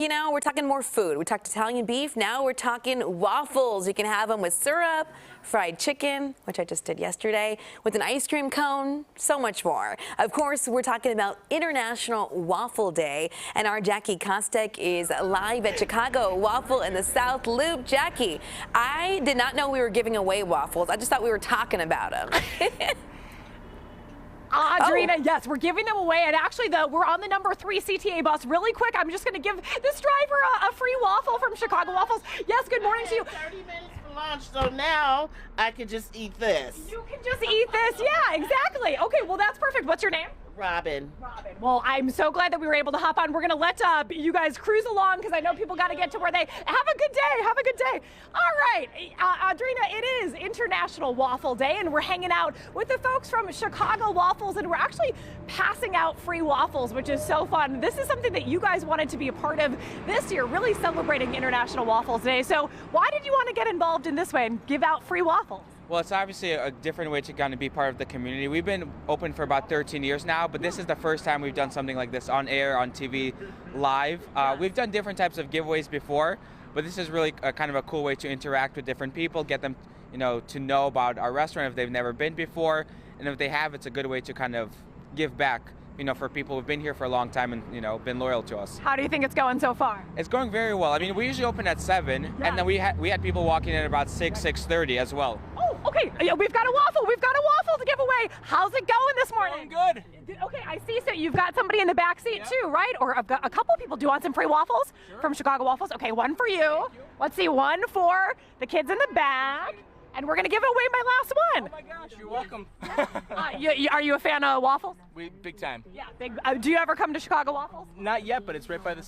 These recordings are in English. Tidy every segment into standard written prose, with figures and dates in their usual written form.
You know, we're talking more food. We talked Italian beef. Now we're talking waffles. You can have them with syrup, fried chicken, which I just did yesterday, with an ice cream cone, so much more. Of course, we're talking about International Waffle Day, and our Jackie Kostek is live at Chicago Waffle in the South Loop. Jackie, I did not know we were giving away waffles. I just thought we were talking about them. Audrina, yes, we're giving them away, and actually, we're on the number 3 CTA bus. Really quick, I'm just going to give this driver a free waffle from Chicago Waffles. Yes, good morning to you. 30 minutes for lunch, so now I can just eat this. You can just eat this, yeah, exactly. Okay, well, that's perfect. What's your name? Robin. Robin. Well, I'm so glad that we were able to hop on. We're going to let you guys cruise along because I know people got to get to where they have a good day. Have a good day. All right, Audrina, it is International Waffle Day, and we're hanging out with the folks from Chicago Waffles, and we're actually passing out free waffles, which is so fun. This is something that you guys wanted to be a part of this year, really celebrating International Waffles Day. So why did you want to get involved in this way and give out free waffles? Well, it's obviously a different way to kind of be part of the community. We've been open for about 13 years now, but this is the first time we've done something like this on air, on TV, live. We've done different types of giveaways before, but this is really kind of a cool way to interact with different people, get them, to know about our restaurant if they've never been before, and if they have, it's a good way to kind of give back. For people who've been here for a long time and been loyal to us. How do you think it's going so far? It's going very well. I mean, we usually open at 7, and then we had people walking in at about 6:30 as well. Oh, okay. Yeah, we've got a waffle. We've got a waffle to give away. How's it going this morning? Going good. Okay, I see. So you've got somebody in the back seat too, right? Or I've got a couple of people. Do you want some free waffles from Chicago Waffles? Okay, one for you. Let's see, one for the kids in the back. And we're going to give away my last one. Oh my gosh, you're welcome. Are you a fan of waffles? Big time. Yeah, big. Do you ever come to Chicago Waffles? Not yet, but it's right by the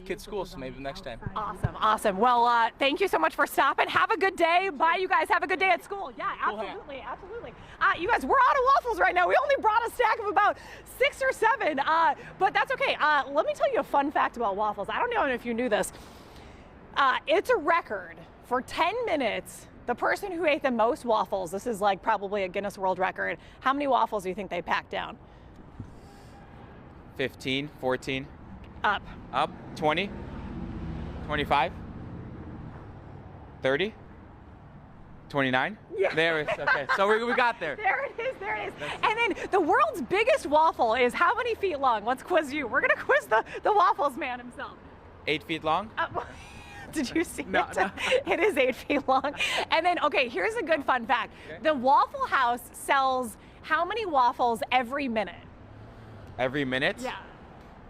kids' school, so maybe next time. Awesome, awesome. Well, thank you so much for stopping. Have a good day. Bye, you guys. Have a good day at school. Yeah, absolutely, absolutely. You guys, we're out of waffles right now. We only brought a stack of about 6 or 7, but that's okay. Let me tell you a fun fact about waffles. I don't know if you knew this. It's a record for 10 minutes. The person who ate the most waffles, this is like probably a Guinness World Record. How many waffles do you think they packed down? 15, 14. Up. 20, 25, 30, 29. Yeah. There it is. Okay, so we got there. There it is, there it is. And then the world's biggest waffle is how many feet long? Let's quiz you. We're gonna quiz the waffles man himself. 8 feet long. Did you see No, it? no. It is 8 feet long. And then, okay, here's a good fun fact. Okay. The Waffle House sells how many waffles every minute? Every minute. Yeah.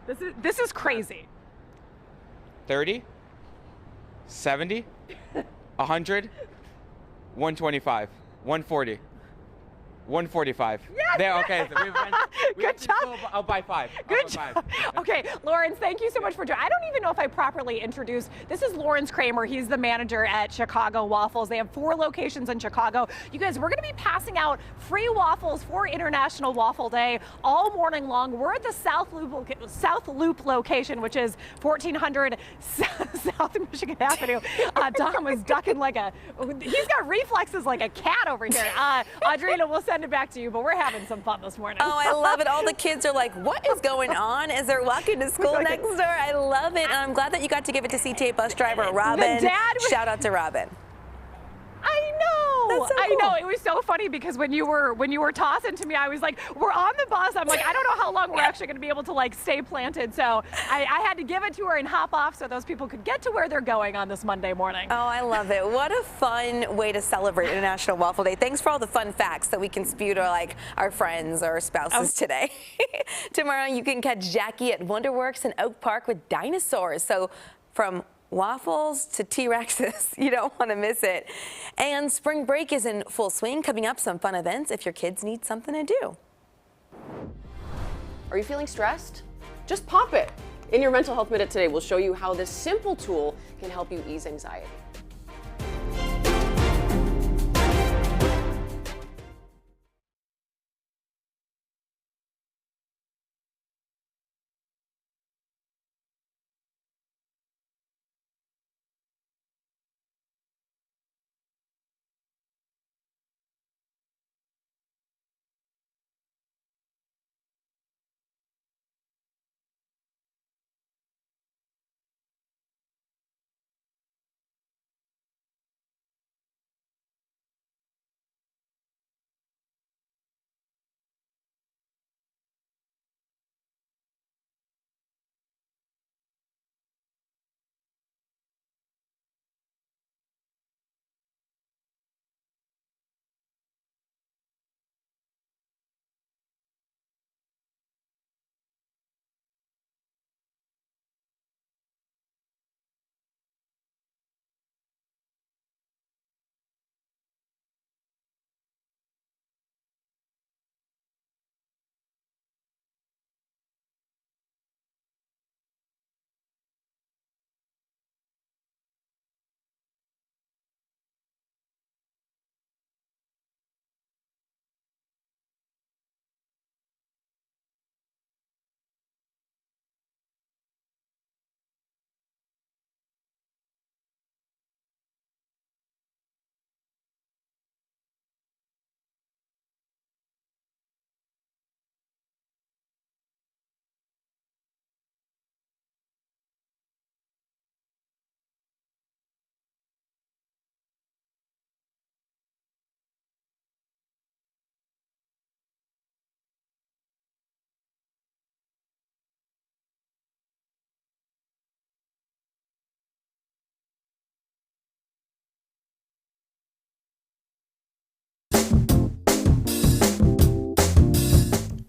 This is crazy. 30, 70, 100, 125, 140, 145. Yes! There, okay. So Good job. I'll buy 5. Good job. Okay, Lawrence, thank you so much for joining. I don't even know if I properly introduced. This is Lawrence Kramer. He's the manager at Chicago Waffles. They have 4 locations in Chicago. You guys, we're going to be passing out free waffles for International Waffle Day all morning long. We're at the South Loop location, which is 1400 South Michigan Avenue. Dom was ducking he's got reflexes like a cat over here. Audrina, we'll send it back to you, but we're having some fun this morning. Oh, I love it. All the kids are like, what is going on as they're walking to school next door? I love it. And I'm glad that you got to give it to CTA bus driver Robin. Shout out to Robin. I know. That's so I cool. know. It was so funny because when you were tossing to me, I was like, we're on the bus. I'm like, I don't know how long we're actually going to be able to stay planted. So I had to give it to her and hop off so those people could get to where they're going on this Monday morning. Oh, I love it. What a fun way to celebrate International Waffle Day. Thanks for all the fun facts that we can spew to our friends or spouses today. Tomorrow you can catch Jackie at Wonderworks in Oak Park with dinosaurs. So from waffles to T-Rexes, you don't want to miss it. And spring break is in full swing. Coming up, some fun events if your kids need something to do. Are you feeling stressed? Just pop it. In your Mental Health Minute today, we'll show you how this simple tool can help you ease anxiety.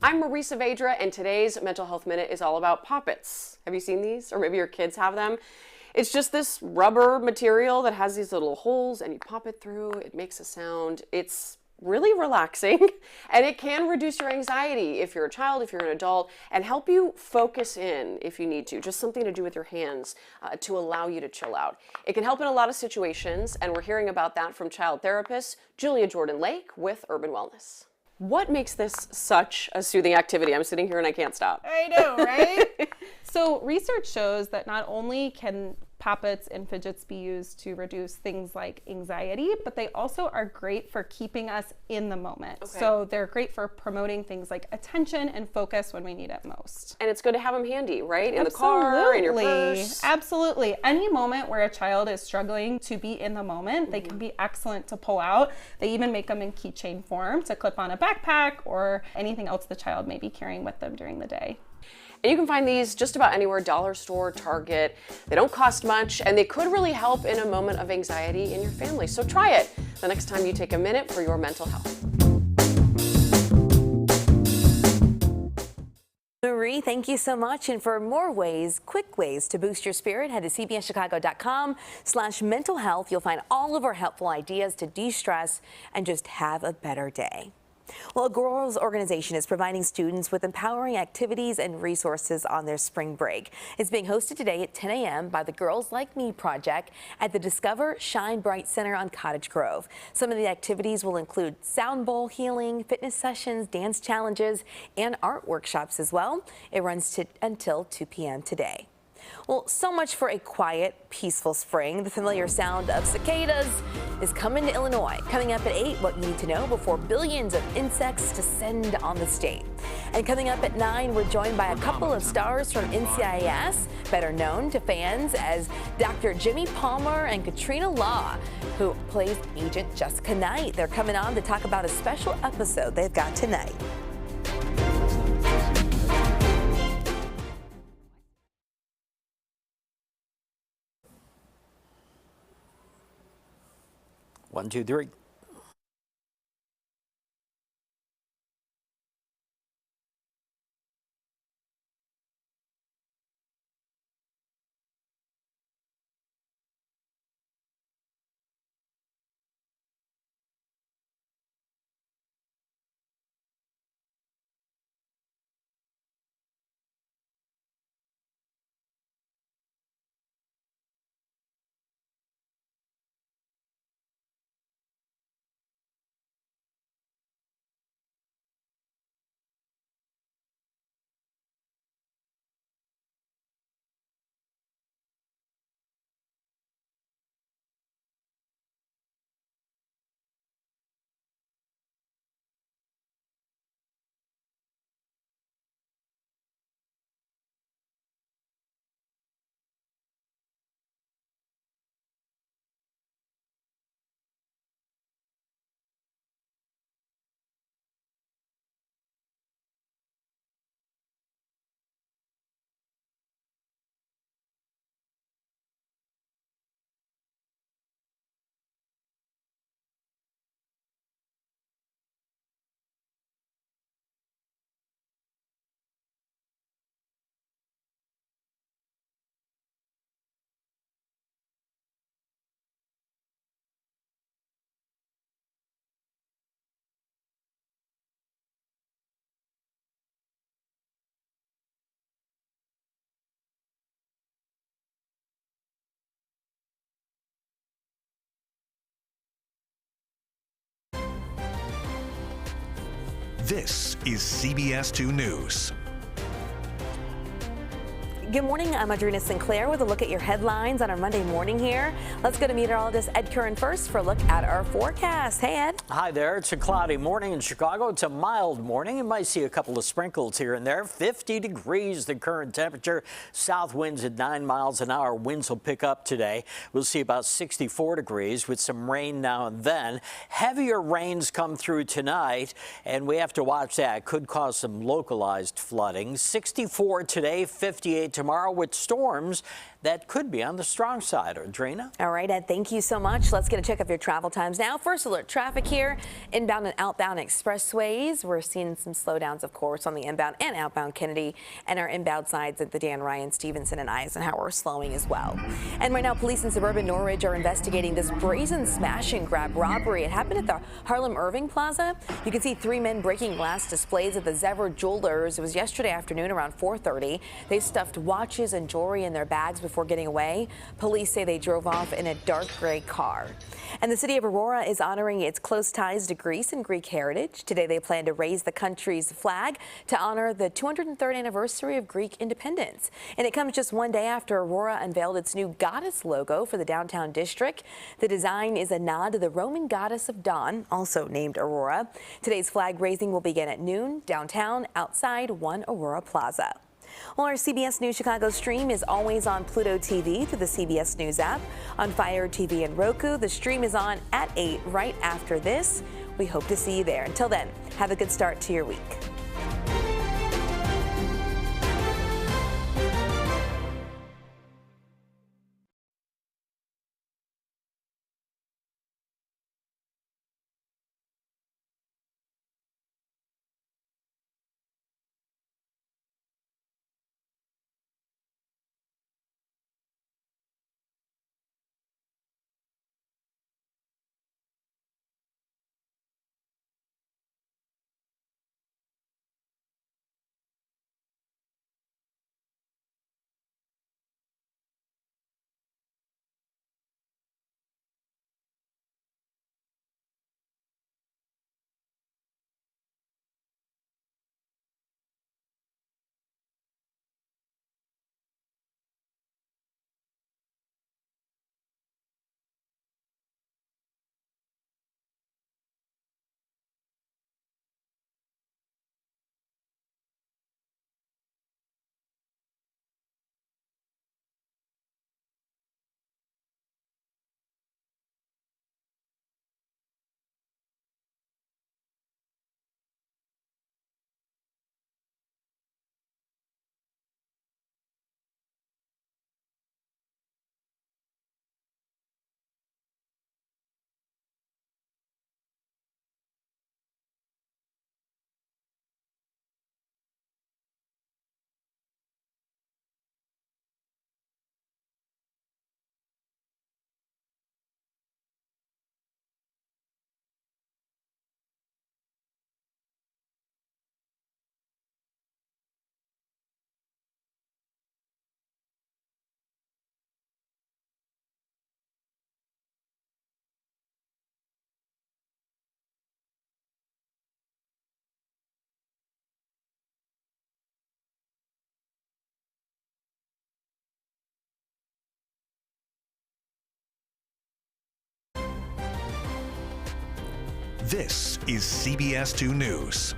I'm Marisa Vedra, and today's Mental Health Minute is all about poppets. Have you seen these? Or maybe your kids have them. It's just this rubber material that has these little holes, and you pop it through, it makes a sound. It's really relaxing, and it can reduce your anxiety if you're a child, if you're an adult, and help you focus in if you need to. Just something to do with your hands to allow you to chill out. It can help in a lot of situations, and we're hearing about that from child therapist Julia Jordan Lake with Urban Wellness. What makes this such a soothing activity? I'm sitting here and I can't stop. I know, right? So research shows that not only can poppets and fidgets be used to reduce things like anxiety, but they also are great for keeping us in the moment. Okay. So they're great for promoting things like attention and focus when we need it most. And it's good to have them handy, right? In the car, in your purse. Absolutely. Any moment where a child is struggling to be in the moment, they can be excellent to pull out. They even make them in keychain form to clip on a backpack or anything else the child may be carrying with them during the day. And you can find these just about anywhere, dollar store, Target. They don't cost much, and they could really help in a moment of anxiety in your family. So try it the next time you take a minute for your mental health. Marie, thank you so much. And for more ways, quick ways to boost your spirit, head to cbschicago.com/mental health. You'll find all of our helpful ideas to de-stress and just have a better day. Well, a girls' organization is providing students with empowering activities and resources on their spring break. It's being hosted today at 10 a.m. by the Girls Like Me Project at the Discover Shine Bright Center on Cottage Grove. Some of the activities will include sound bowl healing, fitness sessions, dance challenges, and art workshops as well. It runs until 2 p.m. today. Well, so much for a quiet, peaceful spring. The familiar sound of cicadas is coming to Illinois. Coming up at 8, what you need to know before billions of insects descend on the state. And coming up at 9, we're joined by a couple of stars from NCIS, better known to fans as Dr. Jimmy Palmer and Katrina Law, who plays Agent Jessica Knight. They're coming on to talk about a special episode they've got tonight. One, two, three. This is CBS 2 News. Good morning, I'm Adrina Sinclair with a look at your headlines on our Monday morning here. Let's go to meteorologist Ed Curran first for a look at our forecast. Hey, Ed. Hi there. It's a cloudy morning in Chicago. It's a mild morning. You might see a couple of sprinkles here and there. 50 degrees the current temperature. South winds at 9 miles an hour. Winds will pick up today. We'll see about 64 degrees with some rain now and then. Heavier rains come through tonight, and we have to watch that. Could cause some localized flooding. 64 today, 58 tomorrow with storms that could be on the strong side. Adrena? All right, Ed, thank you so much. Let's get a check of your travel times now. First alert traffic here, inbound and outbound expressways. We're seeing some slowdowns, of course, on the inbound and outbound Kennedy, and our inbound sides at the Dan Ryan, Stevenson, and Eisenhower slowing as well. And right now, police in suburban Norridge are investigating this brazen smash and grab robbery. It happened at the Harlem Irving Plaza. You can see 3 men breaking glass displays at the Zevra Jewelers. It was yesterday afternoon around 4:30. They stuffed watches and jewelry in their bags before getting away. Police say they drove off in a dark gray car. And the city of Aurora is honoring its close ties to Greece and Greek heritage. Today they plan to raise the country's flag to honor the 203rd anniversary of Greek independence. And it comes just one day after Aurora unveiled its new goddess logo for the downtown district. The design is a nod to the Roman goddess of dawn, also named Aurora. Today's flag raising will begin at noon downtown outside One Aurora Plaza. Well, our CBS News Chicago stream is always on Pluto TV through the CBS News app, on Fire TV and Roku. The stream is on at 8 right after this. We hope to see you there. Until then, have a good start to your week. This is CBS 2 News.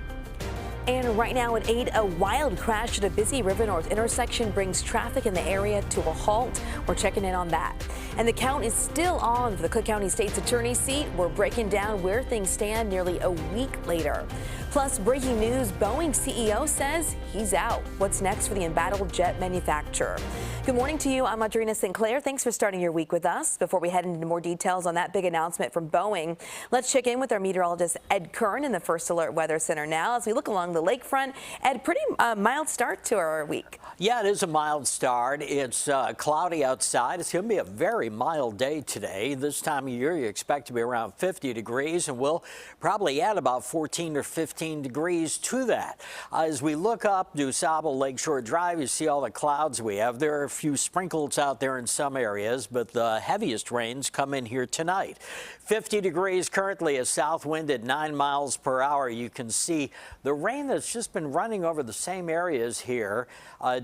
And right now at 8, a wild crash at a busy River North intersection brings traffic in the area to a halt. We're checking in on that. And the count is still on for the Cook County State's Attorney's seat. We're breaking down where things stand nearly a week later. Plus, breaking news, Boeing CEO says he's out. What's next for the embattled jet manufacturer? Good morning to you. I'm Adrena Sinclair. Thanks for starting your week with us. Before we head into more details on that big announcement from Boeing, let's check in with our meteorologist Ed Curran in the First Alert Weather Center now as we look along the lakefront. Ed, pretty mild start to our week. Yeah, it is a mild start. It's cloudy outside. It's going to be a very mild day today. This time of year, you expect to be around 50 degrees, and we'll probably add about 14 or 15 degrees to that. As we look up DuSable Lakeshore Drive, you see all the clouds we have. There are a few sprinkles out there in some areas, but the heaviest rains come in here tonight. 50 degrees currently, a south wind at 9 miles per hour. You can see the rain that's just been running over the same areas here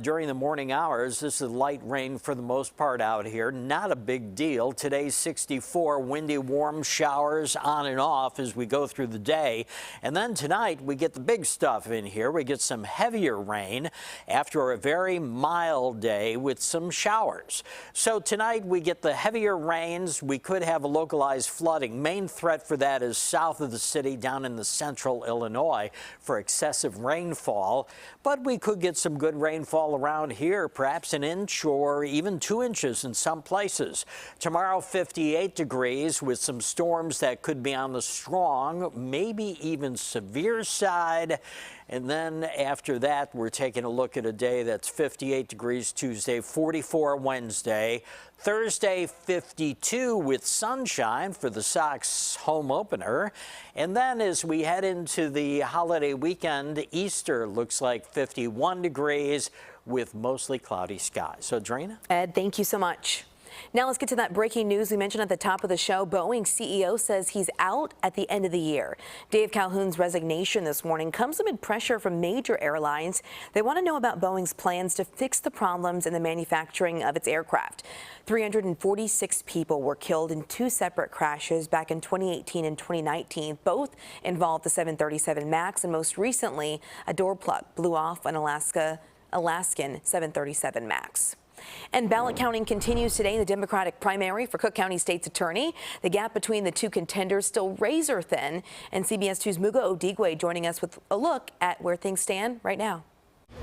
during the morning hours. This is light rain for the most part out here. Not a big deal. Today's 64, windy, warm showers on and off as we go through the day. And then tonight, tonight, we get the big stuff in here. We get some heavier rain after a very mild day with some showers. So tonight, we get the heavier rains. We could have a localized flooding. Main threat for that is south of the city, down in the central Illinois for excessive rainfall. But we could get some good rainfall around here, perhaps an inch or even 2 inches in some places. Tomorrow, 58 degrees with some storms that could be on the strong, maybe even severe side. And then after that, we're taking a look at a day that's 58 degrees Tuesday, 44 Wednesday, Thursday 52 with sunshine for the Sox home opener. And then as we head into the holiday weekend, Easter looks like 51 degrees with mostly cloudy skies. So, Drina? Ed, thank you so much. Now let's get to that breaking news we mentioned at the top of the show. Boeing CEO says he's out at the end of the year. Dave Calhoun's resignation this morning comes amid pressure from major airlines. They want to know about Boeing's plans to fix the problems in the manufacturing of its aircraft. 346 people were killed in 2 separate crashes back in 2018 and 2019. Both involved the 737 MAX, and most recently, a door plug blew off an Alaskan 737 MAX. And ballot counting continues today in the Democratic primary for Cook County State's Attorney. The gap between the two contenders still razor thin. And CBS 2's Mugo Odigwe joining us with a look at where things stand right now.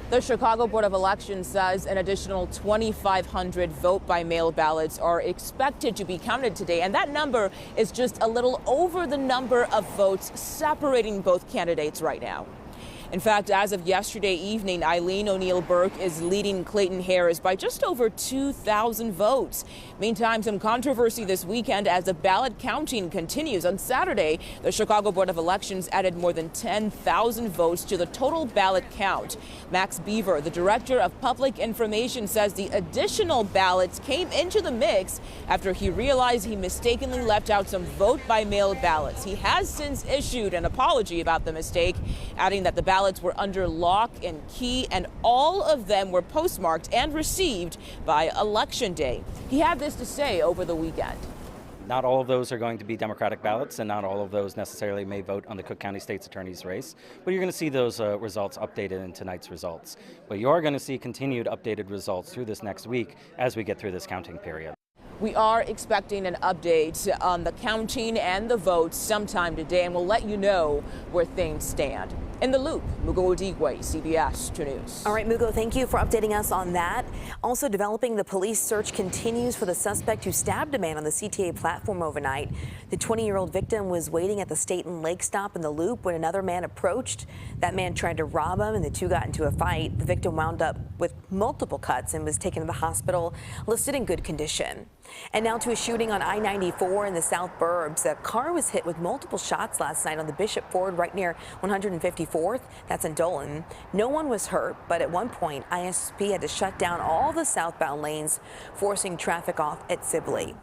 The Chicago Board of Elections says an additional 2,500 vote-by-mail ballots are expected to be counted today, and that number is just a little over the number of votes separating both candidates right now. In fact, as of yesterday evening, Eileen O'Neill Burke is leading Clayton Harris by just over 2,000 votes. Meantime, some controversy this weekend as the ballot counting continues. On Saturday, the Chicago Board of Elections added more than 10,000 votes to the total ballot count. Max Beaver, the director of public information, says the additional ballots came into the mix after he realized he mistakenly left out some vote-by-mail ballots. He has since issued an apology about the mistake, adding that the ballots were under lock and key, and all of them were postmarked and received by Election Day. He had this to say over the weekend. Not all of those are going to be Democratic ballots, and not all of those necessarily may vote on the Cook County State's Attorney's race. But you're going to see those results updated in tonight's results. But you are going to see continued updated results through this next week as we get through this counting period. We are expecting an update on the counting and the votes sometime today, and we'll let you know where things stand. In the Loop, Mugo Odigwe, CBS 2 News. All right, Mugo, thank you for updating us on that. Also developing, the police search continues for the suspect who stabbed a man on the CTA platform overnight. The 20-year-old victim was waiting at the State and Lake stop in the Loop when another man approached. That man tried to rob him, and the two got into a fight. The victim wound up with multiple cuts and was taken to the hospital, listed in good condition. And now to a shooting on I-94 in the South Burbs. A car was hit with multiple shots last night on the Bishop Ford right near 154th. That's in Dolan. No one was hurt, but at one point, ISP had to shut down all the southbound lanes, forcing traffic off at Sibley.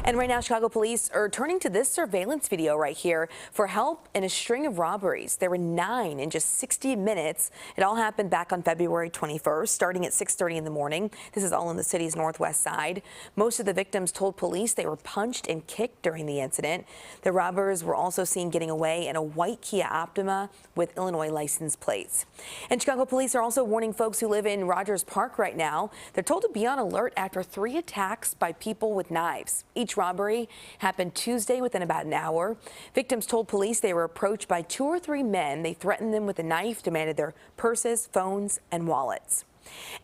And right now, Chicago police are turning to this surveillance video right here for help in a string of robberies. There were 9 in just 60 minutes. It all happened back on February 21st, starting at 6:30 in the morning. This is all in the city's northwest side. Most of the victims told police they were punched and kicked during the incident. The robbers were also seen getting away in a white Kia Optima with Illinois license plates. And Chicago police are also warning folks who live in Rogers Park right now. They're told to be on alert after 3 attacks by people with knives. Each robbery happened Tuesday within about an hour. Victims told police they were approached by 2 or 3 men. They threatened them with a knife, demanded their purses, phones, and wallets.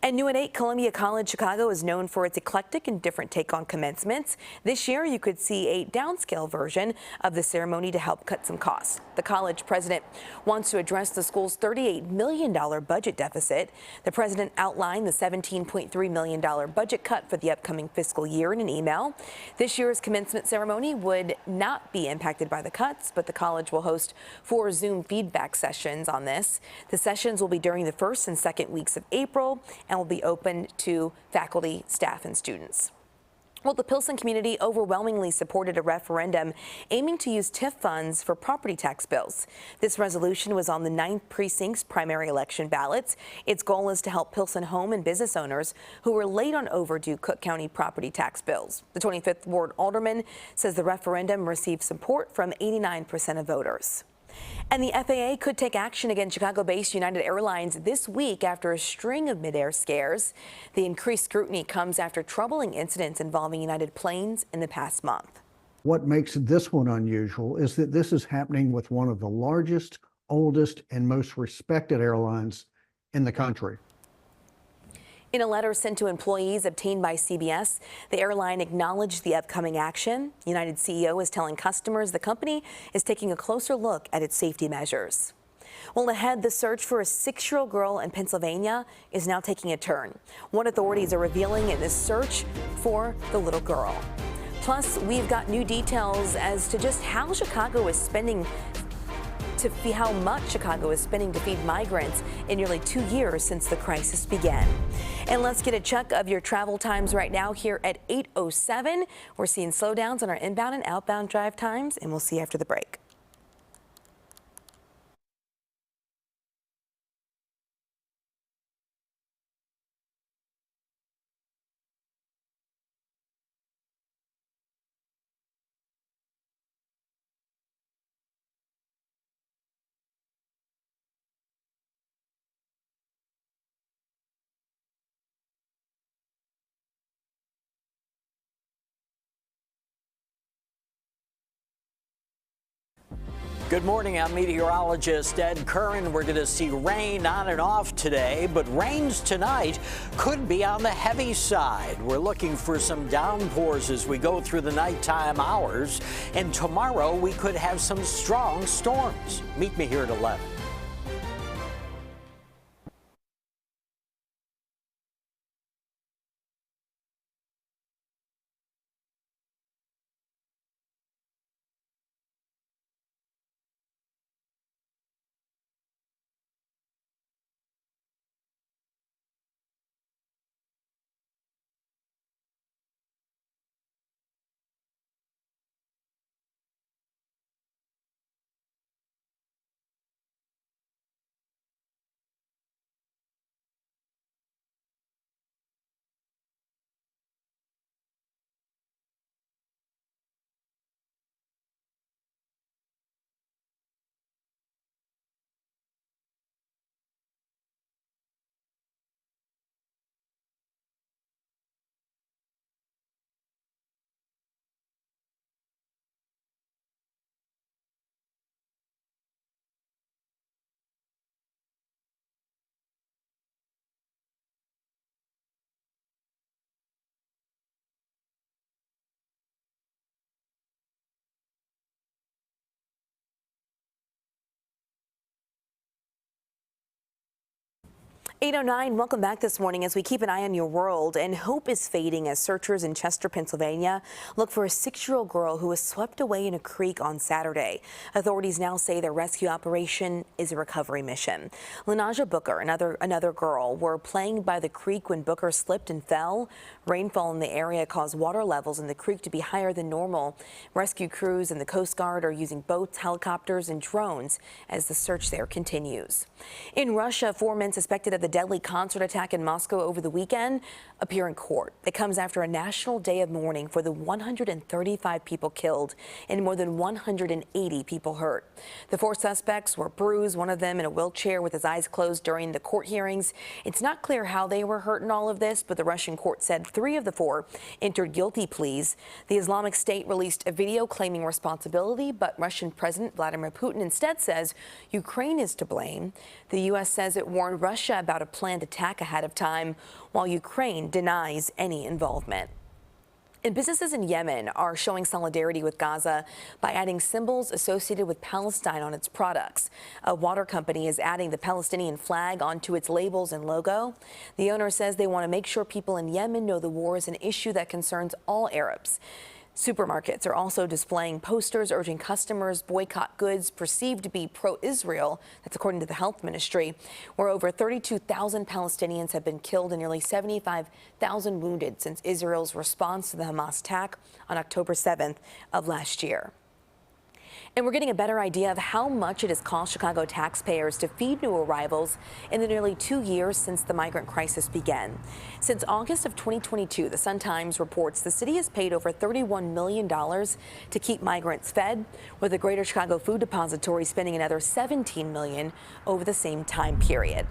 And new at 8, Columbia College Chicago is known for its eclectic and different take on commencements. This year, you could see a downscale version of the ceremony to help cut some costs. The college president wants to address the school's $38 million budget deficit. The president outlined the $17.3 million budget cut for the upcoming fiscal year in an email. This year's commencement ceremony would not be impacted by the cuts, but the college will host 4 Zoom feedback sessions on this. The sessions will be during the first and second weeks of April and will be open to faculty, staff, and students. Well, the Pilsen community overwhelmingly supported a referendum aiming to use TIF funds for property tax bills. This resolution was on the 9th precinct's primary election ballots. Its goal is to help Pilsen home and business owners who were late on overdue Cook County property tax bills. The 25th Ward alderman says the referendum received support from 89% of voters. And the FAA could take action against Chicago-based United Airlines this week after a string of mid-air scares. The increased scrutiny comes after troubling incidents involving United planes in the past month. What makes this one unusual is that this is happening with one of the largest, oldest, and most respected airlines in the country. In a letter sent to employees obtained by CBS, the airline acknowledged the upcoming action. United CEO is telling customers the company is taking a closer look at its safety measures. Well, ahead, the search for a 6-year-old girl in Pennsylvania is now taking a turn. What authorities are revealing in this search for the little girl. Plus, we've got new details as to just how Chicago is spending how much Chicago is spending to feed migrants in nearly 2 years since the crisis began. And let's get a check of your travel times right now here at 8:07. We're seeing slowdowns on our inbound and outbound drive times, and we'll see you after the break. Good morning, I'm meteorologist Ed Curran. We're going to see rain on and off today, but rains tonight could be on the heavy side. We're looking for some downpours as we go through the nighttime hours, and tomorrow we could have some strong storms. Meet me here at 11. Welcome back this morning as we keep an eye on your world, and hope is fading as searchers in Chester, Pennsylvania look for a 6-year-old girl who was swept away in a creek on Saturday. Authorities now say their rescue operation is a recovery mission. Lenaja Booker, another girl, were playing by the creek when Booker slipped and fell. Rainfall in the area caused water levels in the creek to be higher than normal. Rescue crews and the Coast Guard are using boats, helicopters, and drones as the search there continues. In Russia, 4 men suspected of the deadly concert attack in Moscow over the weekend appear in court. It comes after a national day of mourning for the 135 people killed and more than 180 people hurt. The 4 suspects were bruised, one of them in a wheelchair with his eyes closed during the court hearings. It's not clear how they were hurt in all of this, but the Russian court said 3 of the 4 entered guilty pleas. The Islamic State released a video claiming responsibility, but Russian President Vladimir Putin instead says Ukraine is to blame. The U.S. says it warned Russia about a planned attack ahead of time, while Ukraine denies any involvement. And businesses in Yemen are showing solidarity with Gaza by adding symbols associated with Palestine on its products. A water company is adding the Palestinian flag onto its labels and logo. The owner says they want to make sure people in Yemen know the war is an issue that concerns all Arabs. Supermarkets are also displaying posters urging customers boycott goods perceived to be pro-Israel. That's according to the health ministry, where over 32,000 Palestinians have been killed and nearly 75,000 wounded since Israel's response to the Hamas attack on October 7th of last year. And we're getting a better idea of how much it has cost Chicago taxpayers to feed new arrivals in the nearly 2 years since the migrant crisis began. Since August of 2022, the Sun-Times reports the city has paid over $31 million to keep migrants fed, with the Greater Chicago Food Depository spending another $17 million over the same time period.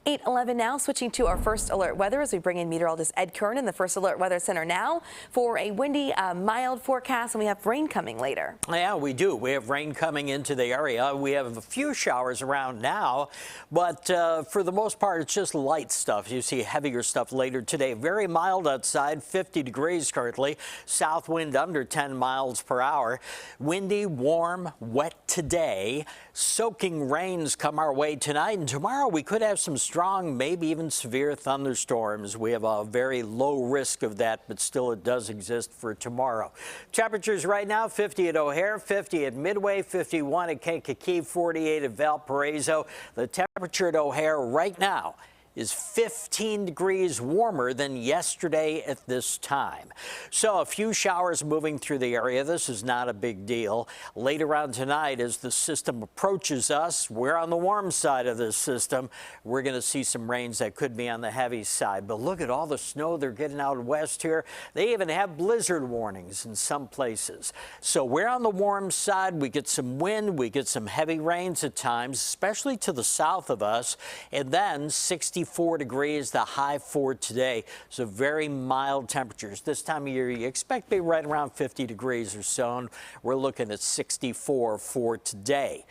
8:11 now, switching to our first alert weather as we bring in meteorologist Ed Curran in the First Alert Weather Center now for a windy, mild forecast, and we have rain coming later. Yeah, we do. We have rain coming into the area. We have a few showers around now, but for the most part, it's just light stuff. You see heavier stuff later today. Very mild outside, 50 degrees currently. South wind under 10 miles per hour. Windy, warm, wet today. Soaking rains come our way tonight, and tomorrow we could have some strong, maybe even severe thunderstorms. We have a very low risk of that, but still it does exist for tomorrow. Temperatures right now, 50 at O'Hare, 50 at Midway, 51 at Kankakee, 48 at Valparaiso. The temperature at O'Hare right now is 15 degrees warmer than yesterday at this time. So a few showers moving through the area. This is not a big deal. Later on tonight, as the system approaches us, we're on the warm side of this system. We're going to see some rains that could be on the heavy side. But look at all the snow they're getting out west here. They even have blizzard warnings in some places. So we're on the warm side. We get some wind. We get some heavy rains at times, especially to the south of us. And then 64 degrees, the high for today. So very mild temperatures. This time of year, you expect to be right around 50 degrees or so. And we're looking at 64 for today.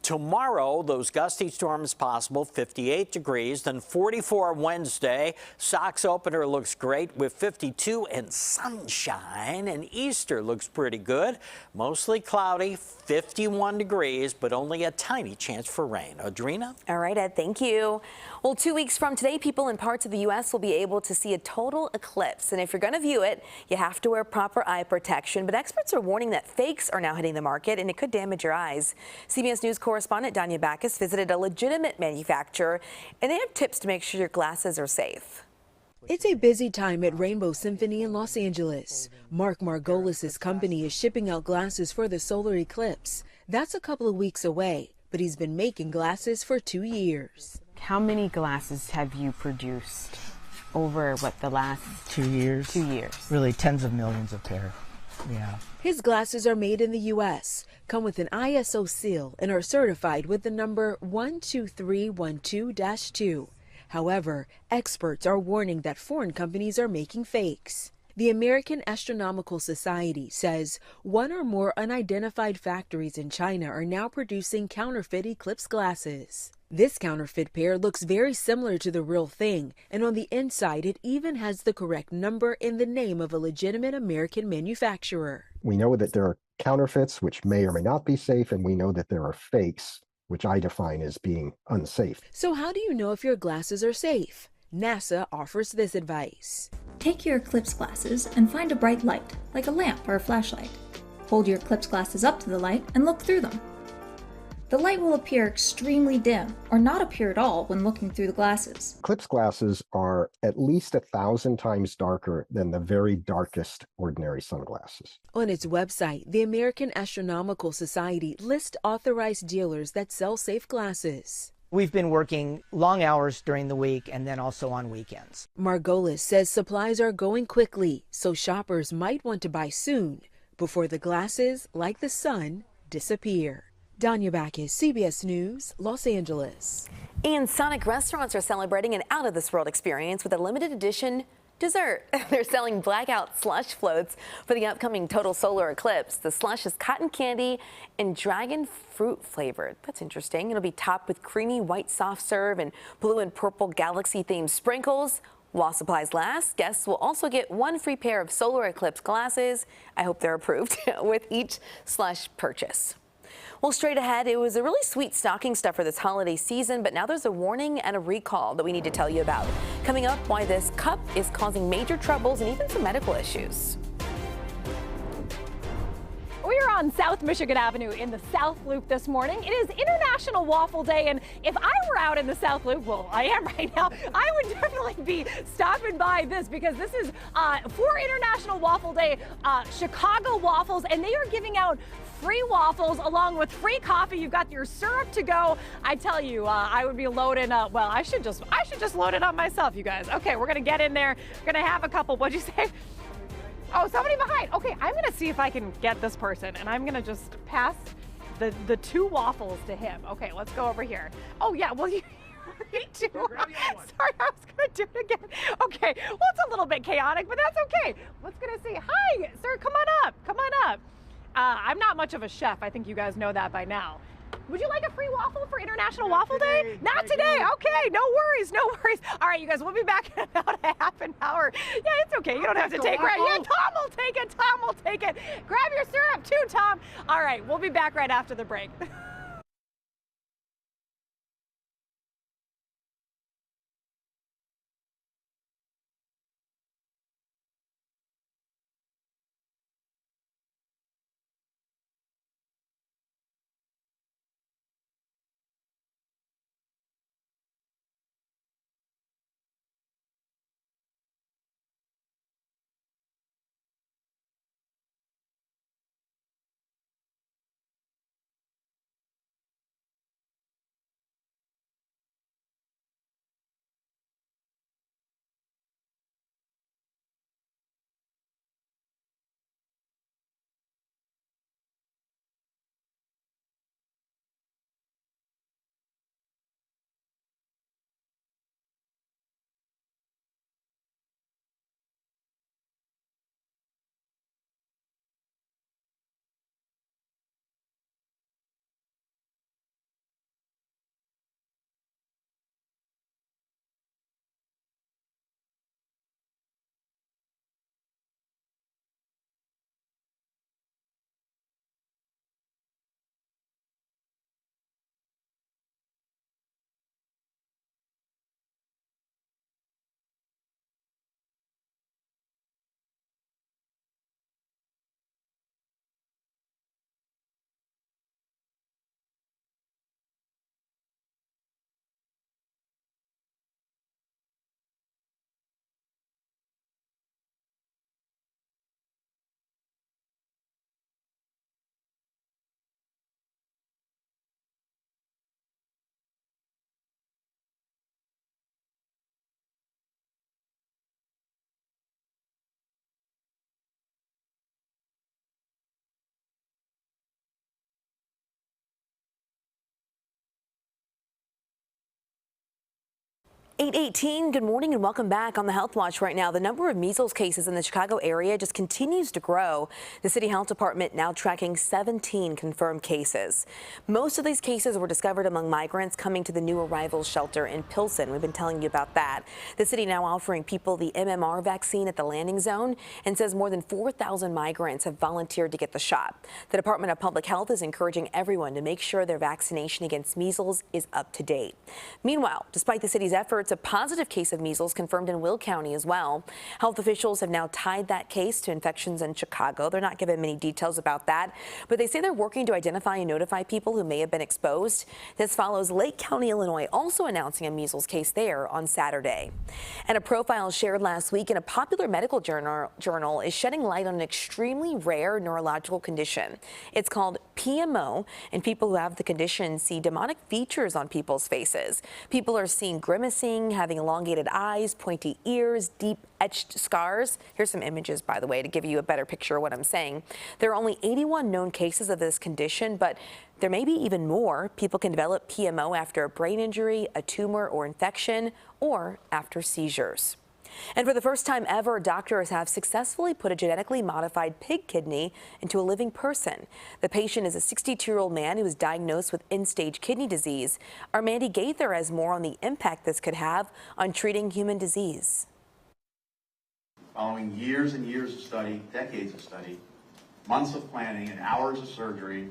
Tomorrow, those gusty storms possible, 58 degrees, then 44 Wednesday. Sox opener looks great with 52 and sunshine, and Easter looks pretty good. Mostly cloudy, 51 degrees, but only a tiny chance for rain. Audrina? All right, Ed, thank you. Well, 2 weeks from today, people in parts of the U.S. will be able to see a total eclipse. And if you're going to view it, you have to wear proper eye protection. But experts are warning that fakes are now hitting the market, and it could damage your eyes. CBS News correspondent Danya Backus visited a legitimate manufacturer, and they have tips to make sure your glasses are safe. It's a busy time at Rainbow Symphony in Los Angeles. Mark Margolis' company is shipping out glasses for the solar eclipse. That's a couple of weeks away, but he's been making glasses for 2 years. How many glasses have you produced over, the last 2 years? 2 years. Really tens of millions of pair. Yeah. His glasses are made in the U.S., come with an ISO seal, and are certified with the number 12312-2. However, experts are warning that foreign companies are making fakes. The American Astronomical Society says one or more unidentified factories in China are now producing counterfeit eclipse glasses. This counterfeit pair looks very similar to the real thing, and on the inside it even has the correct number and the name of a legitimate American manufacturer. We know that there are counterfeits, which may or may not be safe, and we know that there are fakes, which I define as being unsafe. So how do you know if your glasses are safe? NASA offers this advice. Take your eclipse glasses and find a bright light, like a lamp or a flashlight. Hold your eclipse glasses up to the light and look through them. The light will appear extremely dim or not appear at all when looking through the glasses. Eclipse glasses are at least 1,000 times darker than the very darkest ordinary sunglasses. On its website, the American Astronomical Society lists authorized dealers that sell safe glasses. We've been working long hours during the week and then also on weekends. Margolis says supplies are going quickly, so shoppers might want to buy soon before the glasses, like the sun, disappear. Danya Backus, CBS News, Los Angeles. And Sonic restaurants are celebrating an out-of-this-world experience with a limited edition dessert. They're selling blackout slush floats for the upcoming total solar eclipse. The slush is cotton candy and dragon fruit flavored. That's interesting. It'll be topped with creamy white soft serve and blue and purple galaxy-themed sprinkles. While supplies last, guests will also get one free pair of solar eclipse glasses. I hope they're approved with each slush purchase. Well, straight ahead, it was a really sweet stocking stuffer this holiday season, but now there's a warning and a recall that we need to tell you about. Coming up, why this cup is causing major troubles and even some medical issues. We are on South Michigan Avenue in the South Loop this morning. It is International Waffle Day, and if I were out in the South Loop, well, I am right now, I would definitely be stopping by this because this is for International Waffle Day, Chicago Waffles, and they are giving out free waffles along with free coffee. You've got your syrup to go. I tell you, I would be loading up. Well, I should just load it up myself, you guys. Okay, we're gonna get in there. We're gonna have a couple. What'd you say? Oh, somebody behind. Okay, I'm gonna see if I can get this person, and I'm gonna just pass the 2 waffles to him. Okay, let's go over here. Oh yeah, well you too. Sorry, I was gonna do it again. Okay, well it's a little bit chaotic, but that's okay. What's gonna say? Hi, sir. Come on up. Come on up. I'm not much of a chef. I think you guys know that by now. Would you like a free waffle for International Waffle Day? Not today. Okay, no worries, no worries. All right, you guys, we'll be back in about a half an hour. Yeah, it's okay. You don't have to take it. Yeah, Tom will take it. Tom will take it. Grab your syrup too, Tom. All right, we'll be back right after the break. #818, good morning and welcome back on the Health Watch right now. The number of measles cases in the Chicago area just continues to grow. The city health department now tracking 17 confirmed cases. Most of these cases were discovered among migrants coming to the new arrivals shelter in Pilsen. We've been telling you about that. The city now offering people the MMR vaccine at the landing zone and says more than 4,000 migrants have volunteered to get the shot. The Department of Public Health is encouraging everyone to make sure their vaccination against measles is up to date. Meanwhile, despite the city's efforts, a positive case of measles confirmed in Will County as well. Health officials have now tied that case to infections in Chicago. They're not giving many details about that, but they say they're working to identify and notify people who may have been exposed. This follows Lake County, Illinois, also announcing a measles case there on Saturday. And a profile shared last week in a popular medical journal is shedding light on an extremely rare neurological condition. It's called PMO, and people who have the condition see demonic features on people's faces. People are seen grimacing, having elongated eyes, pointy ears, deep etched scars. Here's some images, by the way, to give you a better picture of what I'm saying. There are only 81 known cases of this condition, but there may be even more. People can develop PMO after a brain injury, a tumor or infection, or after seizures. And for the first time ever, doctors have successfully put a genetically modified pig kidney into a living person. The patient is a 62-year-old man who was diagnosed with end-stage kidney disease. Our Mandy Gaither has more on the impact this could have on treating human disease. Following years and years of study, decades of study, months of planning, and hours of surgery,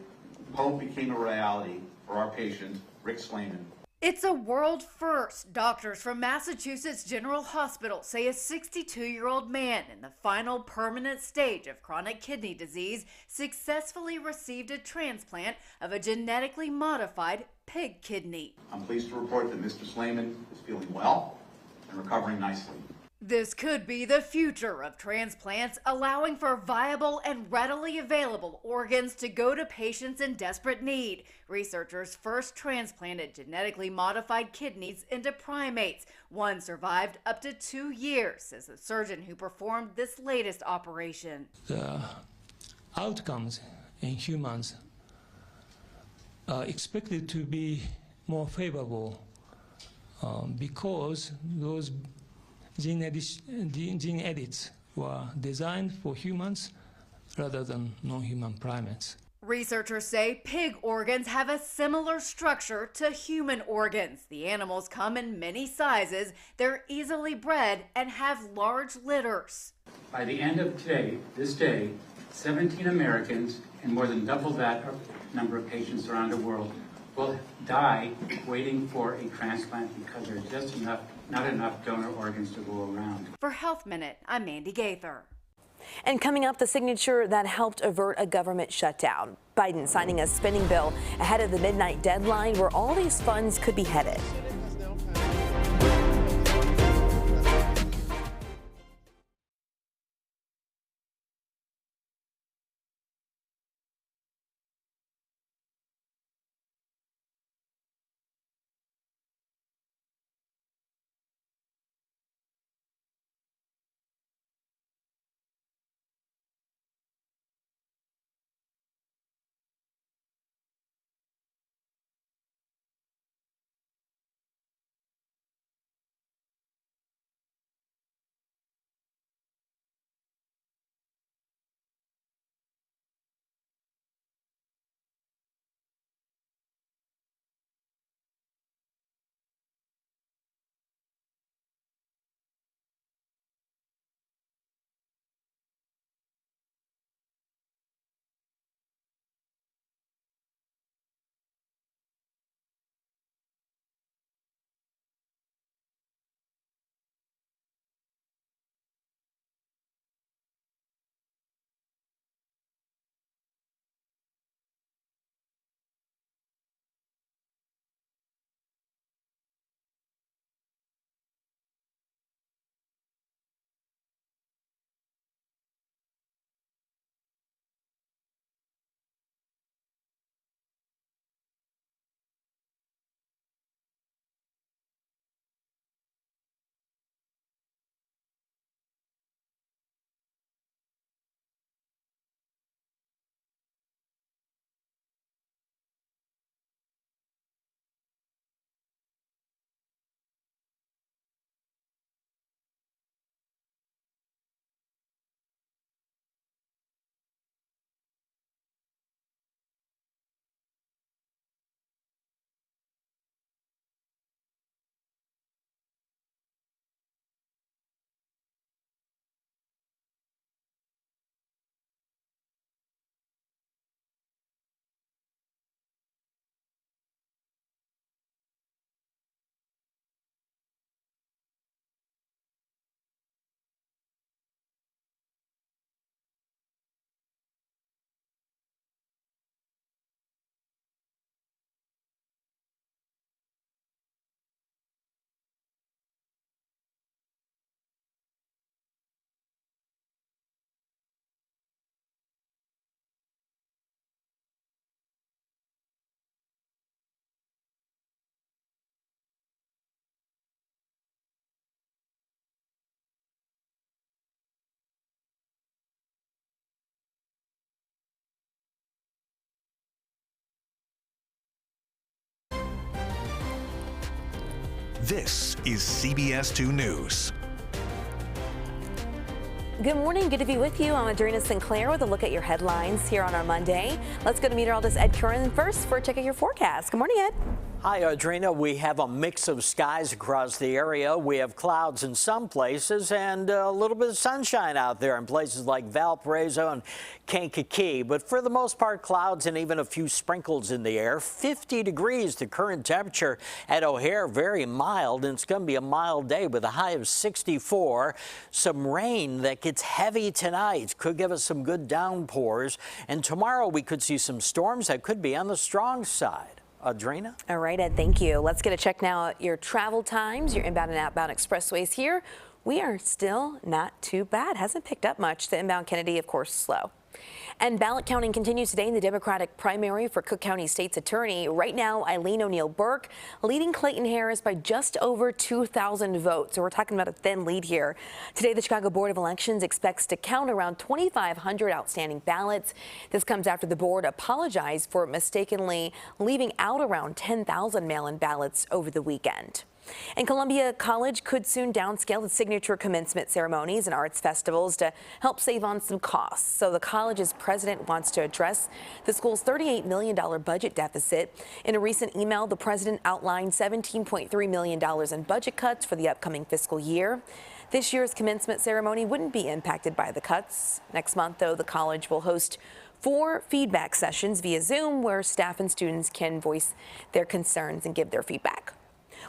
hope became a reality for our patient, Rick Slayman. It's a world first. Doctors from Massachusetts General Hospital say a 62-year-old man in the final permanent stage of chronic kidney disease successfully received a transplant of a genetically modified pig kidney. I'm pleased to report that Mr. Slayman is feeling well and recovering nicely. This could be the future of transplants, allowing for viable and readily available organs to go to patients in desperate need. Researchers first transplanted genetically modified kidneys into primates. One survived up to 2 years, says the surgeon who performed this latest operation. The outcomes in humans are expected to be more favorable because those gene edits were designed for humans rather than non-human primates. Researchers say pig organs have a similar structure to human organs. The animals come in many sizes, they're easily bred, and have large litters. By the end of this day, 17 Americans and more than double that number of patients around the world will die waiting for a transplant because there's just not enough donor organs to go around. For Health Minute, I'm Mandy Gaither. And coming up, the signature that helped avert a government shutdown. Biden signing a spending bill ahead of the midnight deadline where all these funds could be headed. This is CBS 2 News. Good morning. Good to be with you. I'm Adrena Sinclair with a look at your headlines here on our Monday. Let's go to meteorologist Ed Curran first for a check of your forecast. Good morning, Ed. Hi, Audrina. We have a mix of skies across the area. We have clouds in some places and a little bit of sunshine out there in places like Valparaiso and Kankakee. But for the most part, clouds and even a few sprinkles in the air. 50 degrees, the current temperature at O'Hare, very mild, and it's going to be a mild day with a high of 64. Some rain that gets heavy tonight could give us some good downpours. And tomorrow we could see some storms that could be on the strong side. Audrina? All right, Ed, thank you. Let's get a check now at your travel times, your inbound and outbound expressways here. We are still not too bad. Hasn't picked up much. The inbound Kennedy, of course, slow. And ballot counting continues today in the Democratic primary for Cook County State's Attorney. Right now, Eileen O'Neill Burke leading Clayton Harris by just over 2,000 votes. So we're talking about a thin lead here. Today, the Chicago Board of Elections expects to count around 2,500 outstanding ballots. This comes after the board apologized for mistakenly leaving out around 10,000 mail-in ballots over the weekend. And Columbia College could soon downscale its signature commencement ceremonies and arts festivals to help save on some costs. So the college's president wants to address the school's $38 million budget deficit. In a recent email, the president outlined $17.3 million in budget cuts for the upcoming fiscal year. This year's commencement ceremony wouldn't be impacted by the cuts. Next month, though, the college will host 4 feedback sessions via Zoom where staff and students can voice their concerns and give their feedback.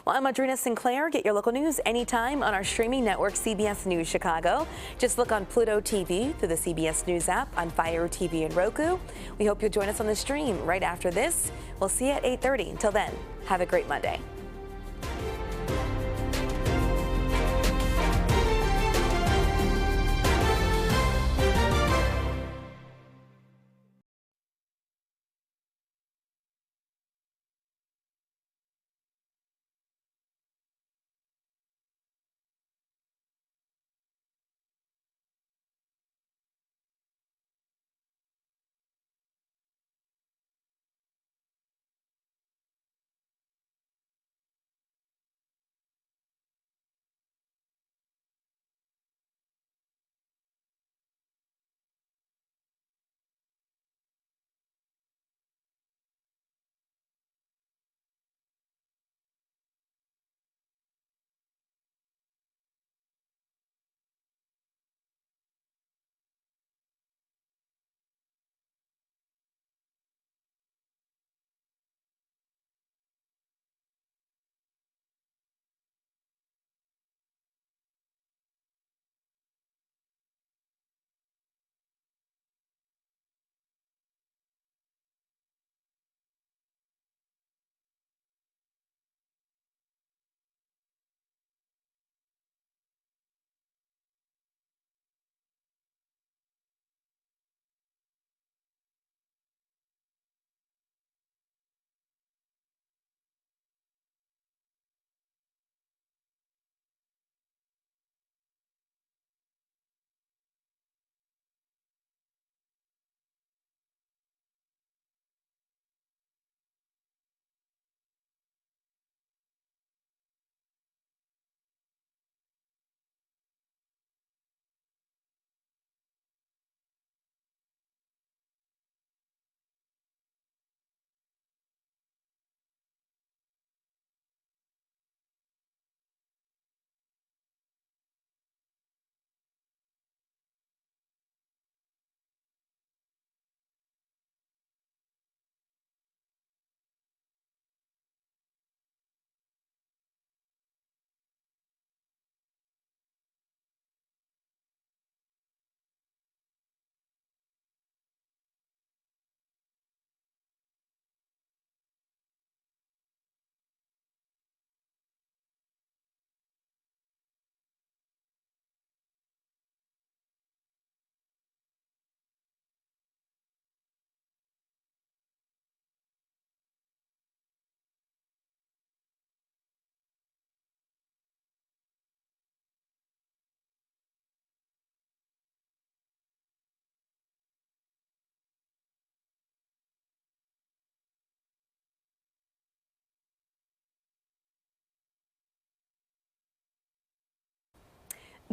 Well, I'm Audrina Sinclair. Get your local news anytime on our streaming network, CBS News Chicago. Just look on Pluto TV through the CBS News app, on Fire TV and Roku. We hope you'll join us on the stream right after this. We'll see you at 8:30. Until then, have a great Monday.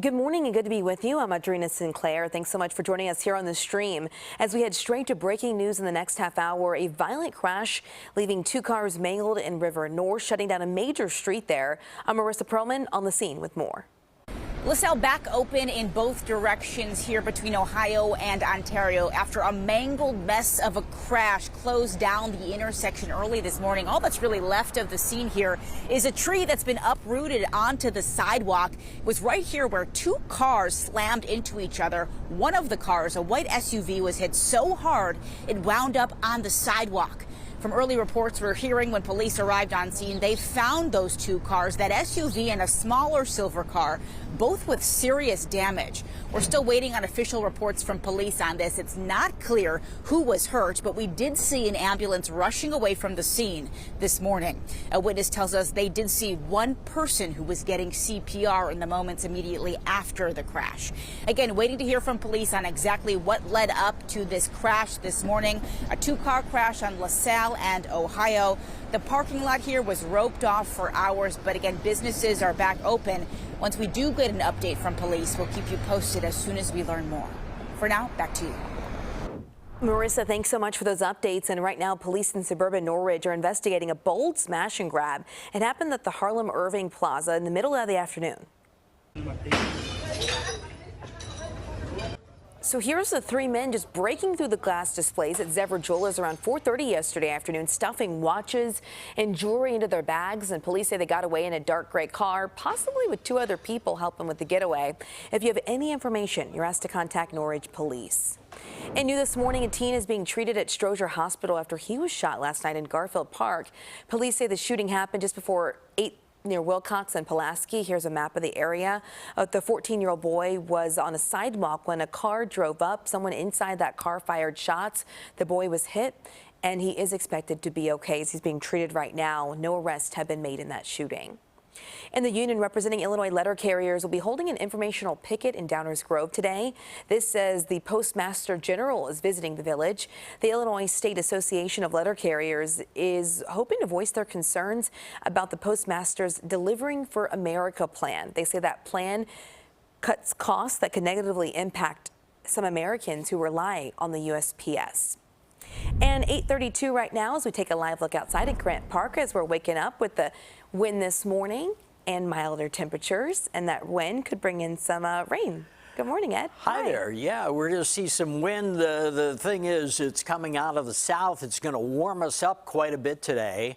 Good morning and good to be with you. I'm Adrena Sinclair. Thanks so much for joining us here on the stream. As we head straight to breaking news in the next half hour, a violent crash leaving 2 cars mangled in River North, shutting down a major street there. I'm Marissa Perlman on the scene with more. LaSalle back open in both directions here between Ohio and Ontario after a mangled mess of a crash closed down the intersection early this morning. All that's really left of the scene here is a tree that's been uprooted onto the sidewalk. It was right here where 2 cars slammed into each other. One of the cars, a white SUV, was hit so hard it wound up on the sidewalk. From early reports we're hearing when police arrived on scene, they found those 2 cars, that SUV and a smaller silver car, both with serious damage. We're still waiting on official reports from police on this. It's not clear who was hurt, but we did see an ambulance rushing away from the scene this morning. A witness tells us they did see one person who was getting CPR in the moments immediately after the crash. Again, waiting to hear from police on exactly what led up to this crash this morning. A 2-car crash on LaSalle and Ohio. The parking lot here was roped off for hours, but again, businesses are back open. Once we do get an update from police, we'll keep you posted as soon as we learn more. For now, back to you. Marissa, thanks so much for those updates. And right now, police in suburban Norridge are investigating a bold smash and grab. It happened at the Harlem Irving Plaza in the middle of the afternoon. So here's the 3 men just breaking through the glass displays at Zevra Jewelers around 4:30 yesterday afternoon, stuffing watches and jewelry into their bags. And police say they got away in a dark gray car, possibly with 2 other people helping with the getaway. If you have any information, you're asked to contact Norridge Police. And new this morning, a teen is being treated at Stroger Hospital after he was shot last night in Garfield Park. Police say the shooting happened just before 8 near Wilcox and Pulaski. Here's a map of the area. The 14-year-old boy was on a sidewalk when a car drove up. Someone inside that car fired shots. The boy was hit, and he is expected to be okay as he's being treated right now. No arrests have been made in that shooting. And the union representing Illinois letter carriers will be holding an informational picket in Downers Grove today. This says the Postmaster General is visiting the village. The Illinois State Association of Letter Carriers is hoping to voice their concerns about the Postmaster's Delivering for America plan. They say that plan cuts costs that could negatively impact some Americans who rely on the USPS. And 8:32 right now as we take a live look outside at Grant Park as we're waking up with the wind this morning and milder temperatures, and that wind could bring in some rain. Good morning, Ed. Hi there. Yeah, we're going to see some wind. The thing is, it's coming out of the south. It's going to warm us up quite a bit today.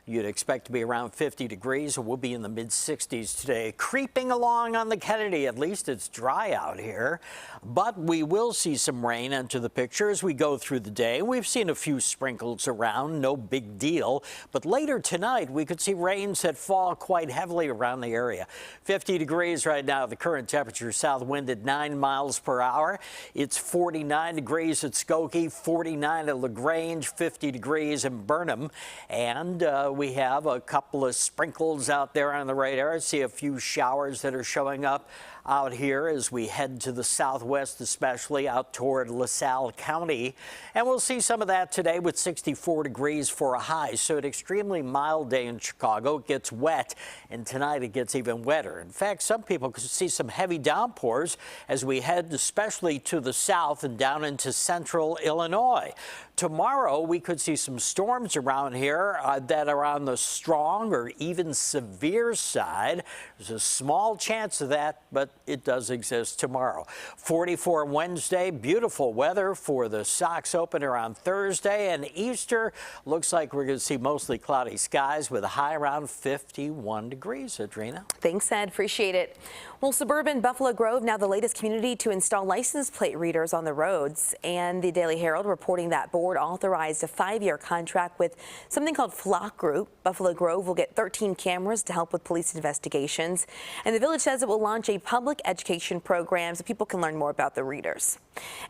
You'd expect to be around 50 degrees. We'll be in the mid-60s today. Creeping along on the Kennedy. At least it's dry out here. But we will see some rain enter the picture as we go through the day. We've seen a few sprinkles around. No big deal. But later tonight, we could see rains that fall quite heavily around the area. 50 degrees right now. The current temperature, south wind at 9 miles per hour. It's 49 degrees at Skokie, 49 at LaGrange, 50 degrees in Burnham. And we have a couple of sprinkles out there on the radar. I see a few showers that are showing up out here as we head to the southwest, especially out toward LaSalle County. And we'll see some of that today with 64 degrees for a high. So an extremely mild day in Chicago. It gets wet, and tonight it gets even wetter. In fact, some people could see some heavy downpours as we head especially to the south and down into central Illinois. Tomorrow, we could see some storms around here that are on the strong or even severe side. There's a small chance of that, but it does exist tomorrow. 44 Wednesday, beautiful weather for the Sox opener on Thursday, and Easter looks like we're going to see mostly cloudy skies with a high around 51 degrees. Adrena. Thanks, Ed. Appreciate it. Well, suburban Buffalo Grove, now the latest community to install license plate readers on the roads. And the Daily Herald reporting that board authorized a 5-year contract with something called Flock Group. Buffalo Grove will get 13 cameras to help with police investigations. And the village says it will launch a public education program so people can learn more about the readers.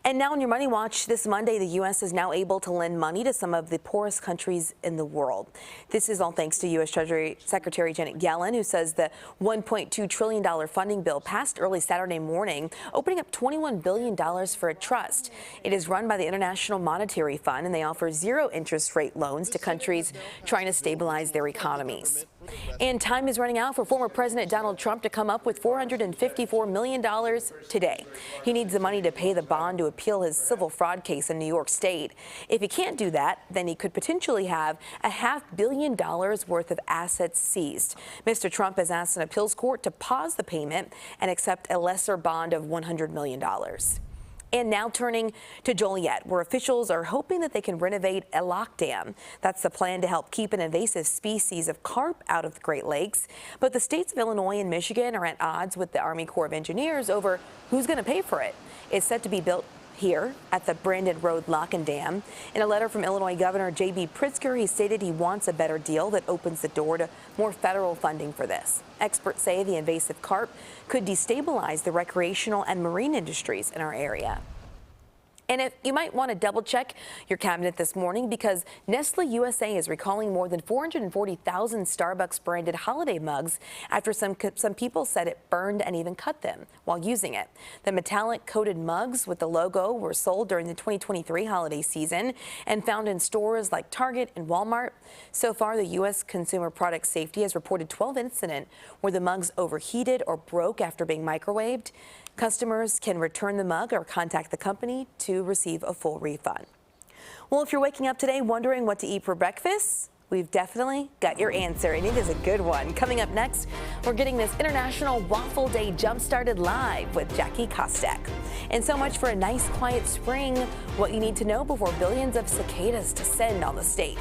And now on your Money Watch this Monday, the U.S. is now able to lend money to some of the poorest countries in the world. This is all thanks to U.S. Treasury Secretary Janet Yellen, who says the $1.2 trillion funding bill passed early Saturday morning, opening up $21 billion for a trust. It is run by the International Monetary Fund, and they offer zero interest rate loans to countries trying to stabilize their economies. And time is running out for former President Donald Trump to come up with $454 million today. He needs the money to pay the bond to appeal his civil fraud case in New York State. If he can't do that, then he could potentially have $500 million worth of assets seized. Mr. Trump has asked an appeals court to pause the payment and accept a lesser bond of $100 million. And now turning to Joliet, where officials are hoping that they can renovate a lock dam. That's the plan to help keep an invasive species of carp out of the Great Lakes. But the states of Illinois and Michigan are at odds with the Army Corps of Engineers over who's going to pay for it. It's set to be built here at the Brandon Road Lock and Dam. In a letter from Illinois Governor J.B. Pritzker, he stated he wants a better deal that opens the door to more federal funding for this. Experts say the invasive carp could destabilize the recreational and marine industries in our area. And if you might want to double check your cabinet this morning, because Nestle USA is recalling more than 440,000 Starbucks branded holiday mugs after some people said it burned and even cut them while using it. The metallic coated mugs with the logo were sold during the 2023 holiday season and found in stores like Target and Walmart. So far, the U.S. Consumer Product Safety has reported 12 incidents where the mugs overheated or broke after being microwaved. Customers can return the mug or contact the company to receive a full refund. Well, if you're waking up today wondering what to eat for breakfast, we've definitely got your answer, and it is a good one. Coming up next, we're getting this International Waffle Day jump-started live with Jackie Kostek. And so much for a nice, quiet spring. What you need to know before billions of cicadas descend on the state.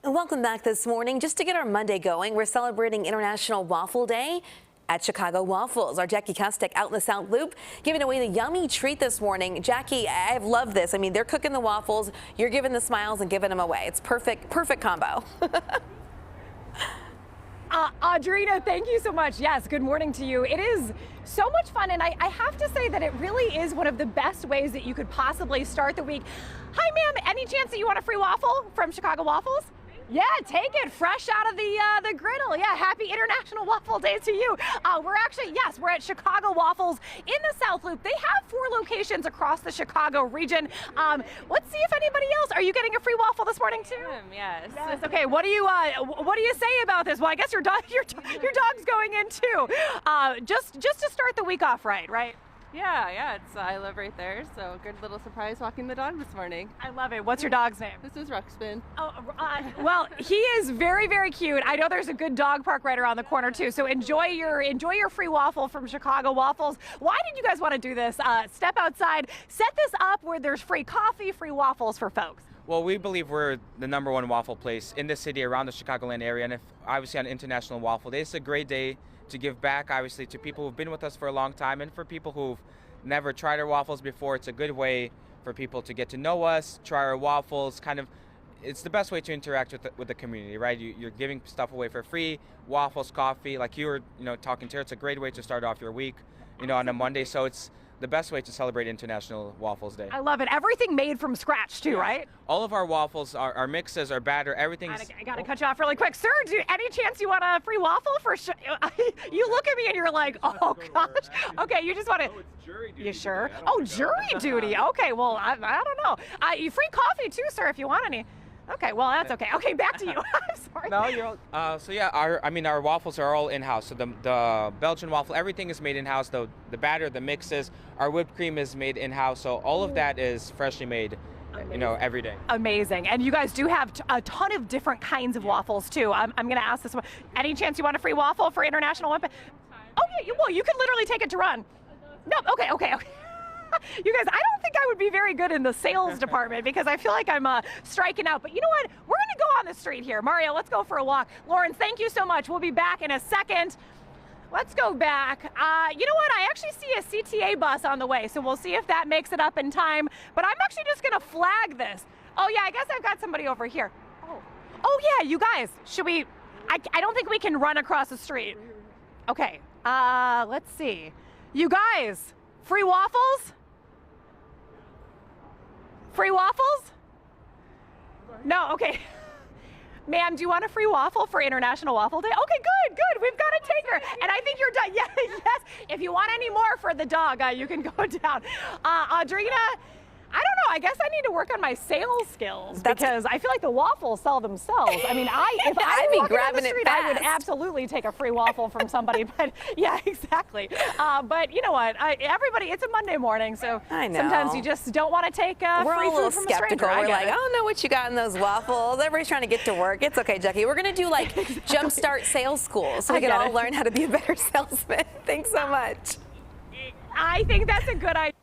Welcome back this morning. Just to get our Monday going, we're celebrating International Waffle Day at Chicago Waffles. Our Jackie Kostek out in the South Loop giving away the yummy treat this morning. Jackie, I've loved this. I mean, they're cooking the waffles, you're giving the smiles and giving them away. It's perfect combo. Audrina, thank you so much. Yes, good morning to you. It is so much fun, and I have to say that it really is one of the best ways that you could possibly start the week. Hi, ma'am. Any chance that you want a free waffle from Chicago Waffles? Yeah, take it fresh out of the griddle. Yeah, happy International Waffle Day to you. We're at Chicago Waffles in the South Loop. They have 4 locations across the Chicago region. Let's see if anybody else. Are you getting a free waffle this morning too? Yes. Okay. What do you say about this? Well, I guess your dog's going in too. Just to start the week off right? Yeah, I live right there, so good little surprise walking the dog this morning. I love it. What's your dog's name? This is Ruxpin. Oh, well, he is very, very cute. I know there's a good dog park right around the corner too, so enjoy your free waffle from Chicago Waffles. Why did you guys want to do this? Step outside, set this up where there's free coffee, free waffles for folks. Well, we believe we're the #1 waffle place in the city around the Chicagoland area, and if obviously on International Waffle Day, it's a great day to give back, obviously, to people who've been with us for a long time, and for people who've never tried our waffles before. It's a good way for people to get to know us, try our waffles, it's the best way to interact with the community, right? You're giving stuff away for free, waffles, coffee, like you were, talking to her. It's a great way to start off your week, on a Monday. So it's the best way to celebrate International Waffles Day. I love it. Everything made from scratch too, right? All of our waffles, our mixes, our batter, everything's... I gotta cut you off really quick. Sir, any chance you want a free waffle for sure? You look at me and you're like, oh gosh. Okay, you just want to... It's jury duty. You sure? Oh, jury duty. Okay, well, I don't know. You free coffee too, sir, if you want any. Okay, well, that's okay. Okay, back to you. I'm sorry. No, you're so yeah, our waffles are all in-house. So the Belgian waffle, everything is made in-house. The batter, the mixes, our whipped cream is made in-house. So all of that is freshly made, every day. Amazing. And you guys do have a ton of different kinds of waffles too. I'm going to ask this one. Any chance you want a free waffle for International Olympic? Oh yeah, well, you could literally take it to run. No, okay. You guys, I don't think I would be very good in the sales department because I feel like I'm striking out. But you know what? We're going to go on the street here. Mario, let's go for a walk. Lauren, thank you so much. We'll be back in a second. Let's go back. You know what? I actually see a CTA bus on the way, so we'll see if that makes it up in time. But I'm actually just going to flag this. Oh, yeah, I guess I've got somebody over here. Oh yeah, you guys, should we? I don't think we can run across the street. Okay, let's see. You guys, free waffles? Free waffles? No, okay. Ma'am, do you want a free waffle for International Waffle Day? Okay, good. We've got a taker. And I think you're done. Yeah, yes. If you want any more for the dog, you can go down. Audrina, I don't know. I guess I need to work on my sales skills because I feel like the waffles sell themselves. I mean, if I I'd be walking down grabbing the it street, I would fast. absolutely take a free waffle from somebody. But yeah, exactly. But you know what? Everybody, it's a Monday morning, so I know. sometimes you just don't want to take We're free all a little food from a stranger. skeptical. I We're get like, it. I don't know what you got in those waffles. Everybody's trying to get to work. It's okay, Jackie. We're going to do like jumpstart sales school so we I can get all it. learn how to be a better salesman. Thanks so much. I think that's a good idea.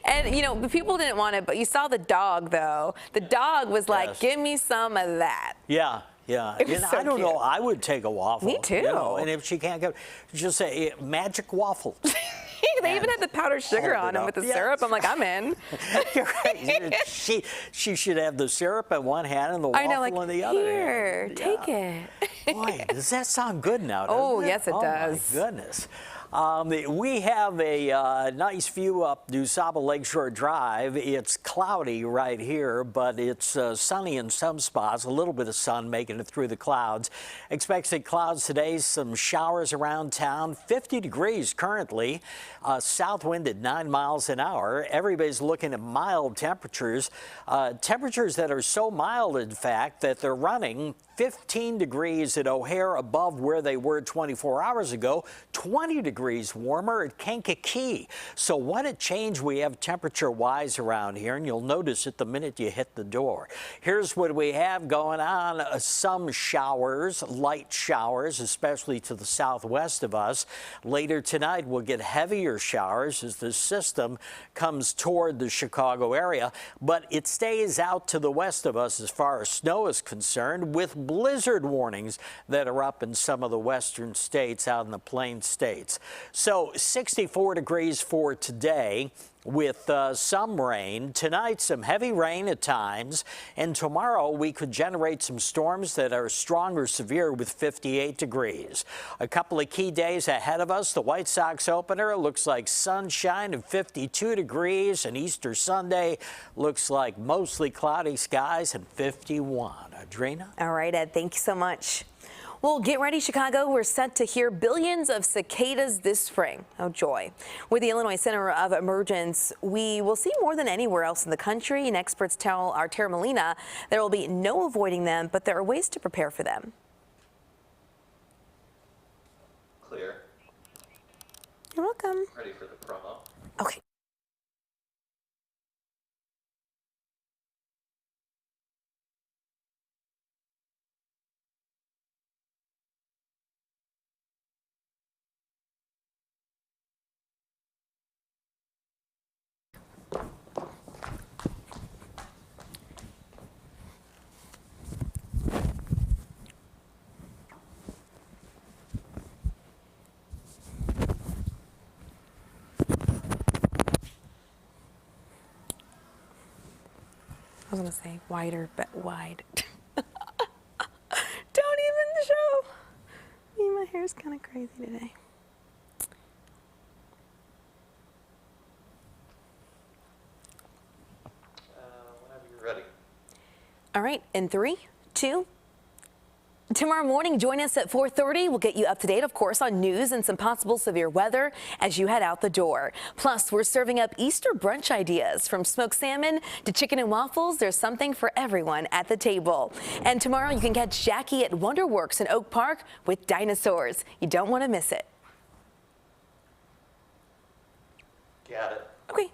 And the people didn't want it, but you saw the dog though. The dog was like, Yes. give me some of that. Yeah. It was so I don't cute. know. I would take a waffle. Me too. And if she can't go, just say magic waffles. They even had the powdered sugar Hold on it them up. with the Yes. syrup. I'm like, I'm in. You're right. She should have the syrup in one hand and the waffle I know, like, in the other here, hand. take it. Boy, does that sound good now? Oh, doesn't it? yes, it does. Oh, my goodness. We have a nice view up New Saba Lakeshore Drive. It's cloudy right here, but it's sunny in some spots. A little bit of sun making it through the clouds. Expected clouds today, some showers around town. 50 degrees currently. South wind at 9 miles an hour. Everybody's looking at mild temperatures. Temperatures that are so mild, in fact, that they're running 15 degrees at O'Hare above where they were 24 hours ago, 20 degrees warmer at Kankakee. So what a change we have temperature-wise around here, and you'll notice it the minute you hit the door. Here's what we have going on. Some showers, light showers, especially to the southwest of us. Later tonight, we'll get heavier showers as the system comes toward the Chicago area, but it stays out to the west of us as far as snow is concerned, with blizzard warnings that are up in some of the western states out in the plain states. So 64 degrees for today with some rain. Tonight, some heavy rain at times. And tomorrow, we could generate some storms that are strong or severe with 58 degrees. A couple of key days ahead of us. The White Sox opener looks like sunshine and 52 degrees. And Easter Sunday looks like mostly cloudy skies and 51. Adrina? All right, Ed, thank you so much. Well, get ready, Chicago. We're set to hear billions of cicadas this spring. Oh, joy. With the Illinois Center of Emergence, we will see more than anywhere else in the country, and experts tell our Tara Molina there will be no avoiding them, but there are ways to prepare for them. Clear. You're welcome. Ready for the promo. Okay. I was gonna say wider, but wide. Don't even show. Me, my hair's kind of crazy today. Whenever you're ready. All right, in 3, 2. Tomorrow morning, join us at 4:30. We'll get you up to date, of course, on news and some possible severe weather as you head out the door. Plus, we're serving up Easter brunch ideas. From smoked salmon to chicken and waffles, there's something for everyone at the table. And tomorrow, you can catch Jackie at Wonderworks in Oak Park with dinosaurs. You don't want to miss it. Got it. Okay.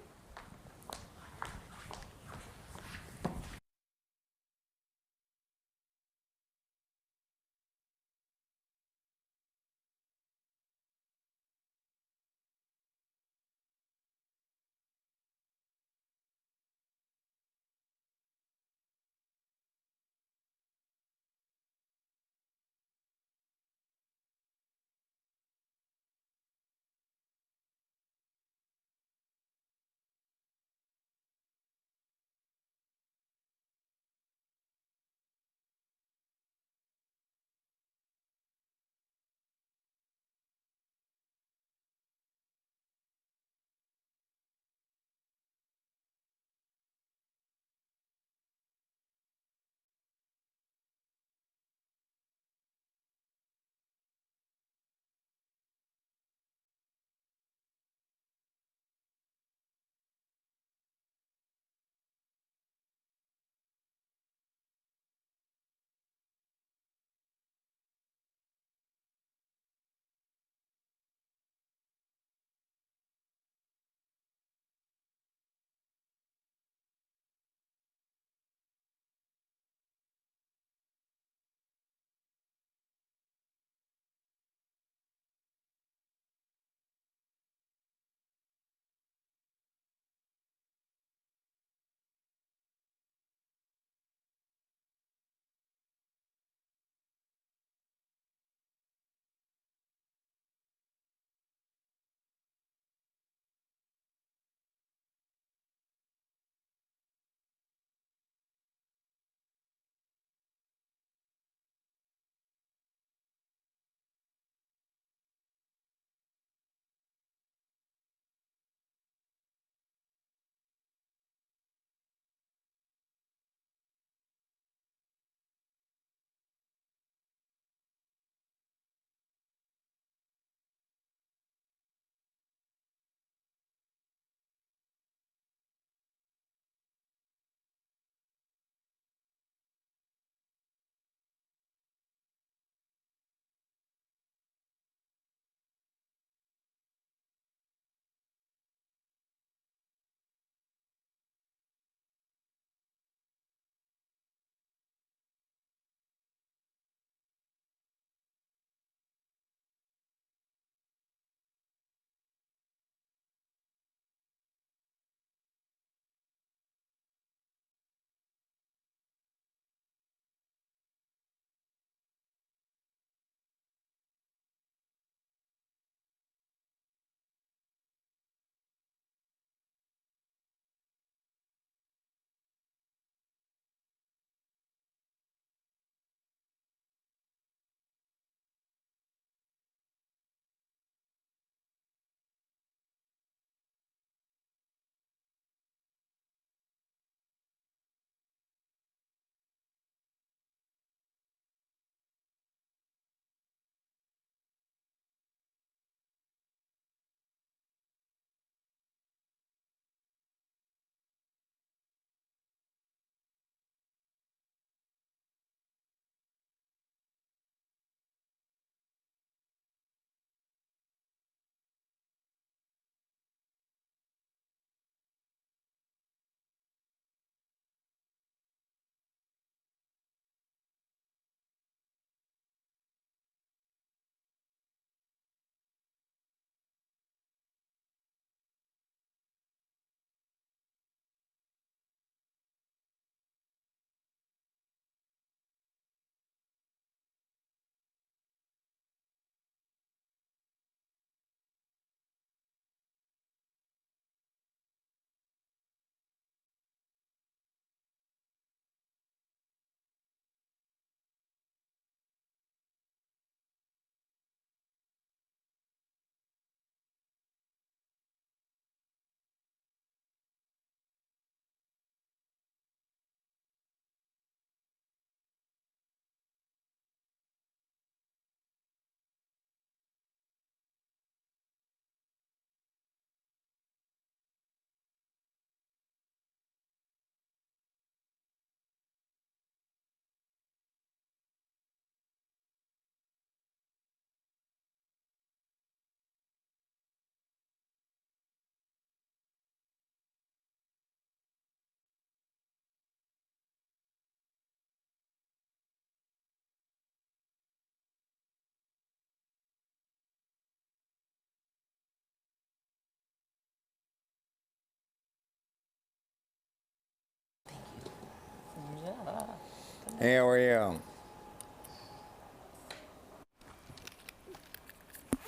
Hey, how are you?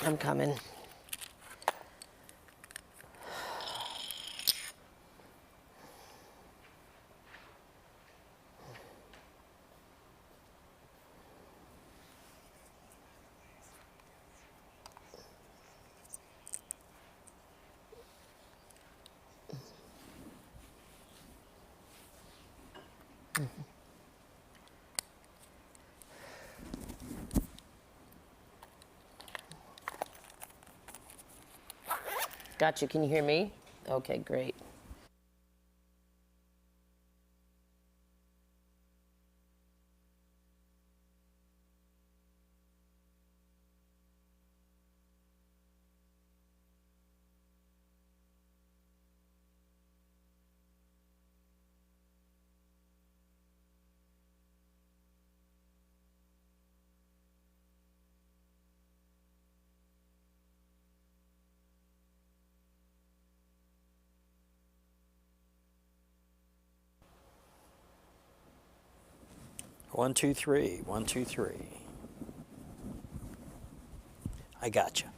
I'm coming. Gotcha. Can you hear me? Okay, great. One, two, three. 1, 2, 3. I got you.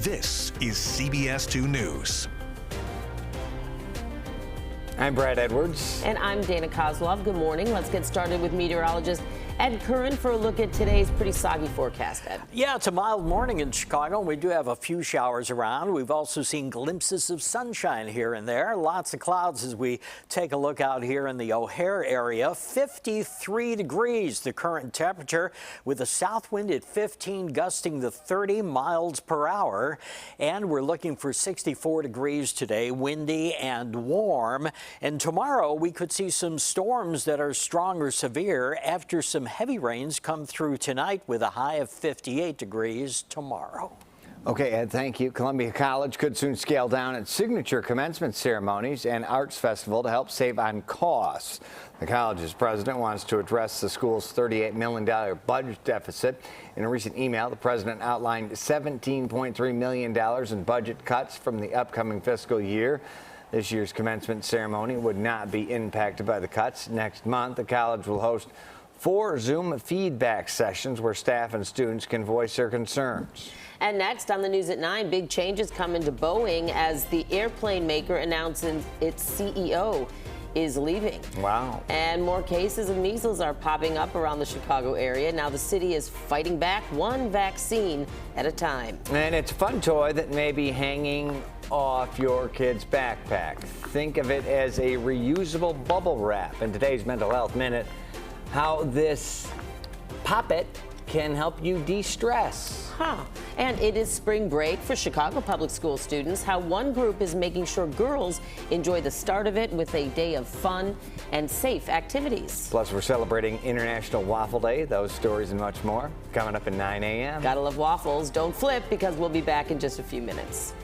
This is CBS 2 News. I'm Brad Edwards. And I'm Dana Kozlov. Good morning. Let's get started with meteorologist Ed Curran for a look at today's pretty soggy forecast, Ed. Yeah, it's a mild morning in Chicago, and we do have a few showers around. We've also seen glimpses of sunshine here and there. Lots of clouds as we take a look out here in the O'Hare area. 53 degrees, the current temperature, with a south wind at 15, gusting to 30 miles per hour. And we're looking for 64 degrees today, windy and warm. And tomorrow we could see some storms that are strong or severe after some heavy rains come through tonight, with a high of 58 degrees tomorrow. Okay, Ed, thank you. Columbia College could soon scale down its signature commencement ceremonies and arts festival to help save on costs. The college's president wants to address the school's $38 million budget deficit. In a recent email, the president outlined $17.3 million in budget cuts from the upcoming fiscal year. This year's commencement ceremony would not be impacted by the cuts. Next month, the college will host 4 Zoom feedback sessions where staff and students can voice their concerns. And next on the news at 9, big changes coming to Boeing as the airplane maker announces its CEO. is leaving. Wow. And more cases of measles are popping up around the Chicago area. Now the city is fighting back one vaccine at a time. And it's a fun toy that may be hanging off your kid's backpack. Think of it as a reusable bubble wrap. In today's Mental Health Minute, how this Pop-It can help you de-stress. And it is spring break for Chicago public school students. How one group is making sure girls enjoy the start of it with a day of fun and safe activities. Plus, we're celebrating International Waffle Day. Those stories and much more coming up at 9 a.m. Gotta love waffles. Don't flip, because we'll be back in just a few minutes.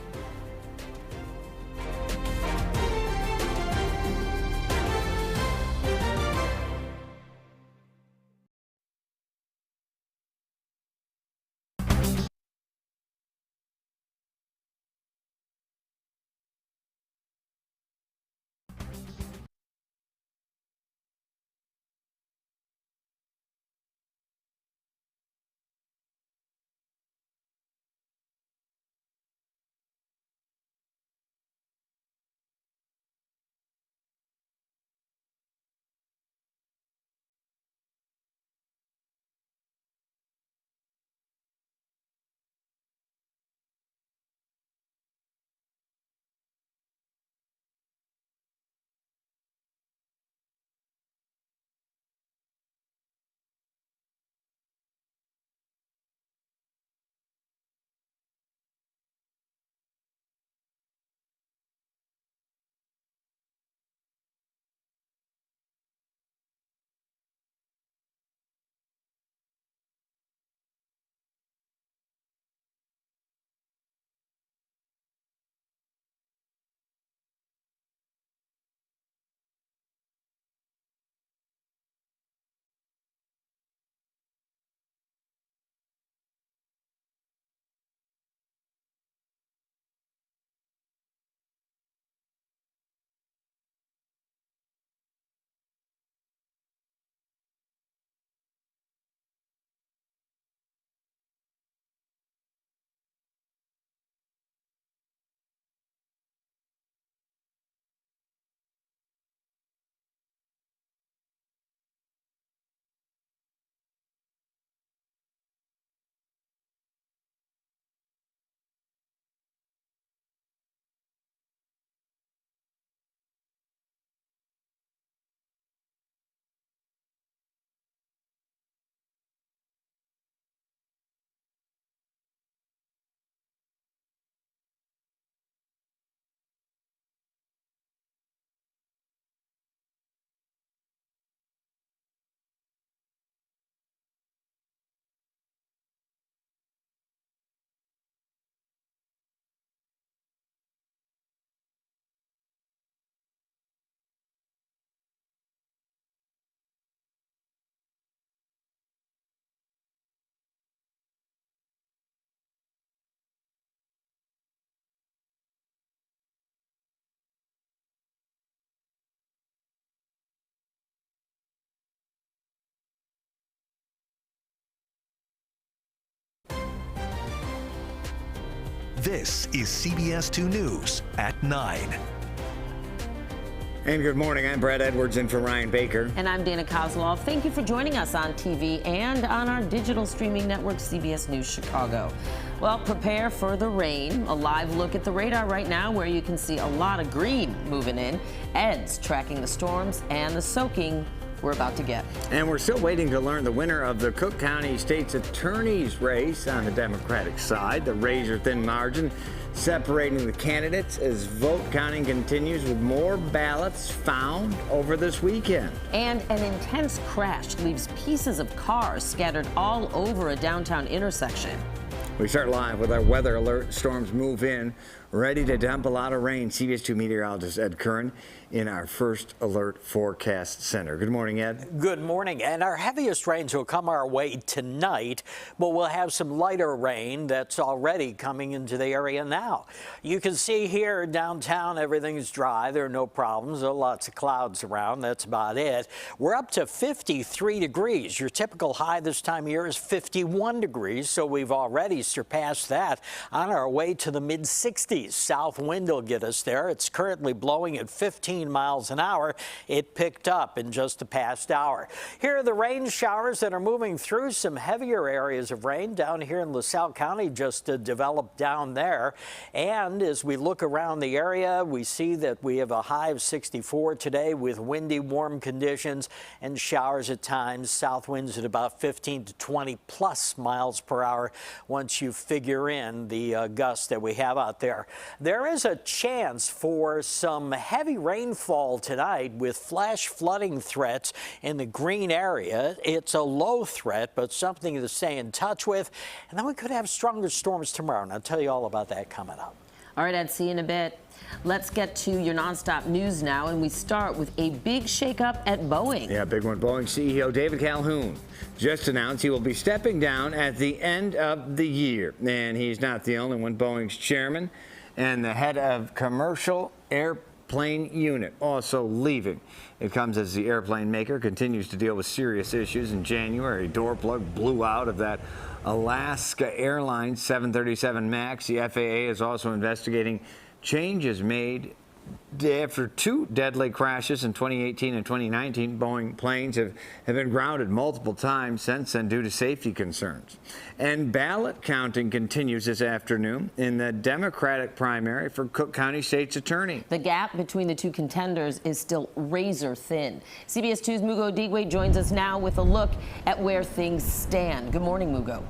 This is CBS 2 News at 9. And good morning. I'm Brad Edwards in for Ryan Baker. And I'm Dana Kozlov. Thank you for joining us on TV and on our digital streaming network, CBS News Chicago. Well, prepare for the rain. A live look at the radar right now, where you can see a lot of green moving in. Ed's tracking the storms and the soaking we're about to get. And we're still waiting to learn the winner of the Cook County State's Attorney's race on the Democratic side. The razor-thin margin separating the candidates as vote counting continues, with more ballots found over this weekend. And an intense crash leaves pieces of cars scattered all over a downtown intersection. We start live with our weather alert. Storms move in, ready to dump a lot of rain. CBS 2 meteorologist Ed Curran in our first alert forecast center. Good morning, Ed. Good morning. And our heaviest rains will come our way tonight, but we'll have some lighter rain that's already coming into the area now. You can see here downtown, everything's dry. There are no problems. There are lots of clouds around. That's about it. We're up to 53 degrees. Your typical high this time of year is 51 degrees, so we've already surpassed that, on our way to the mid-60s 50s. South wind will get us there. It's currently blowing at 15 miles an hour. It picked up in just the past hour. Here are the rain showers that are moving through. Some heavier areas of rain down here in LaSalle County just developed down there. And as we look around the area, we see that we have a high of 64 today with windy, warm conditions and showers at times. South winds at about 15 to 20 plus miles per hour once you figure in the gusts that we have out there. There is a chance for some heavy rainfall tonight with flash flooding threats in the green area. It's a low threat, but something to stay in touch with. And then we could have stronger storms tomorrow, and I'll tell you all about that coming up. All right, Ed, see you in a bit. Let's get to your nonstop news now, and we start with a big shakeup at Boeing. Yeah, big one. Boeing CEO David Calhoun just announced he will be stepping down at the end of the year. And he's not the only one. Boeing's chairman and the head of commercial airplane unit also leaving. It comes as the airplane maker continues to deal with serious issues. In January, a door plug blew out of that Alaska Airlines 737 MAX. The FAA is also investigating changes made after two deadly crashes in 2018 and 2019. Boeing planes have been grounded multiple times since then due to safety concerns. And ballot counting continues this afternoon in the Democratic primary for Cook County State's Attorney. The gap between the two contenders is still razor thin. CBS 2's Mugo Digwe joins us now with a look at where things stand. Good morning, Mugo.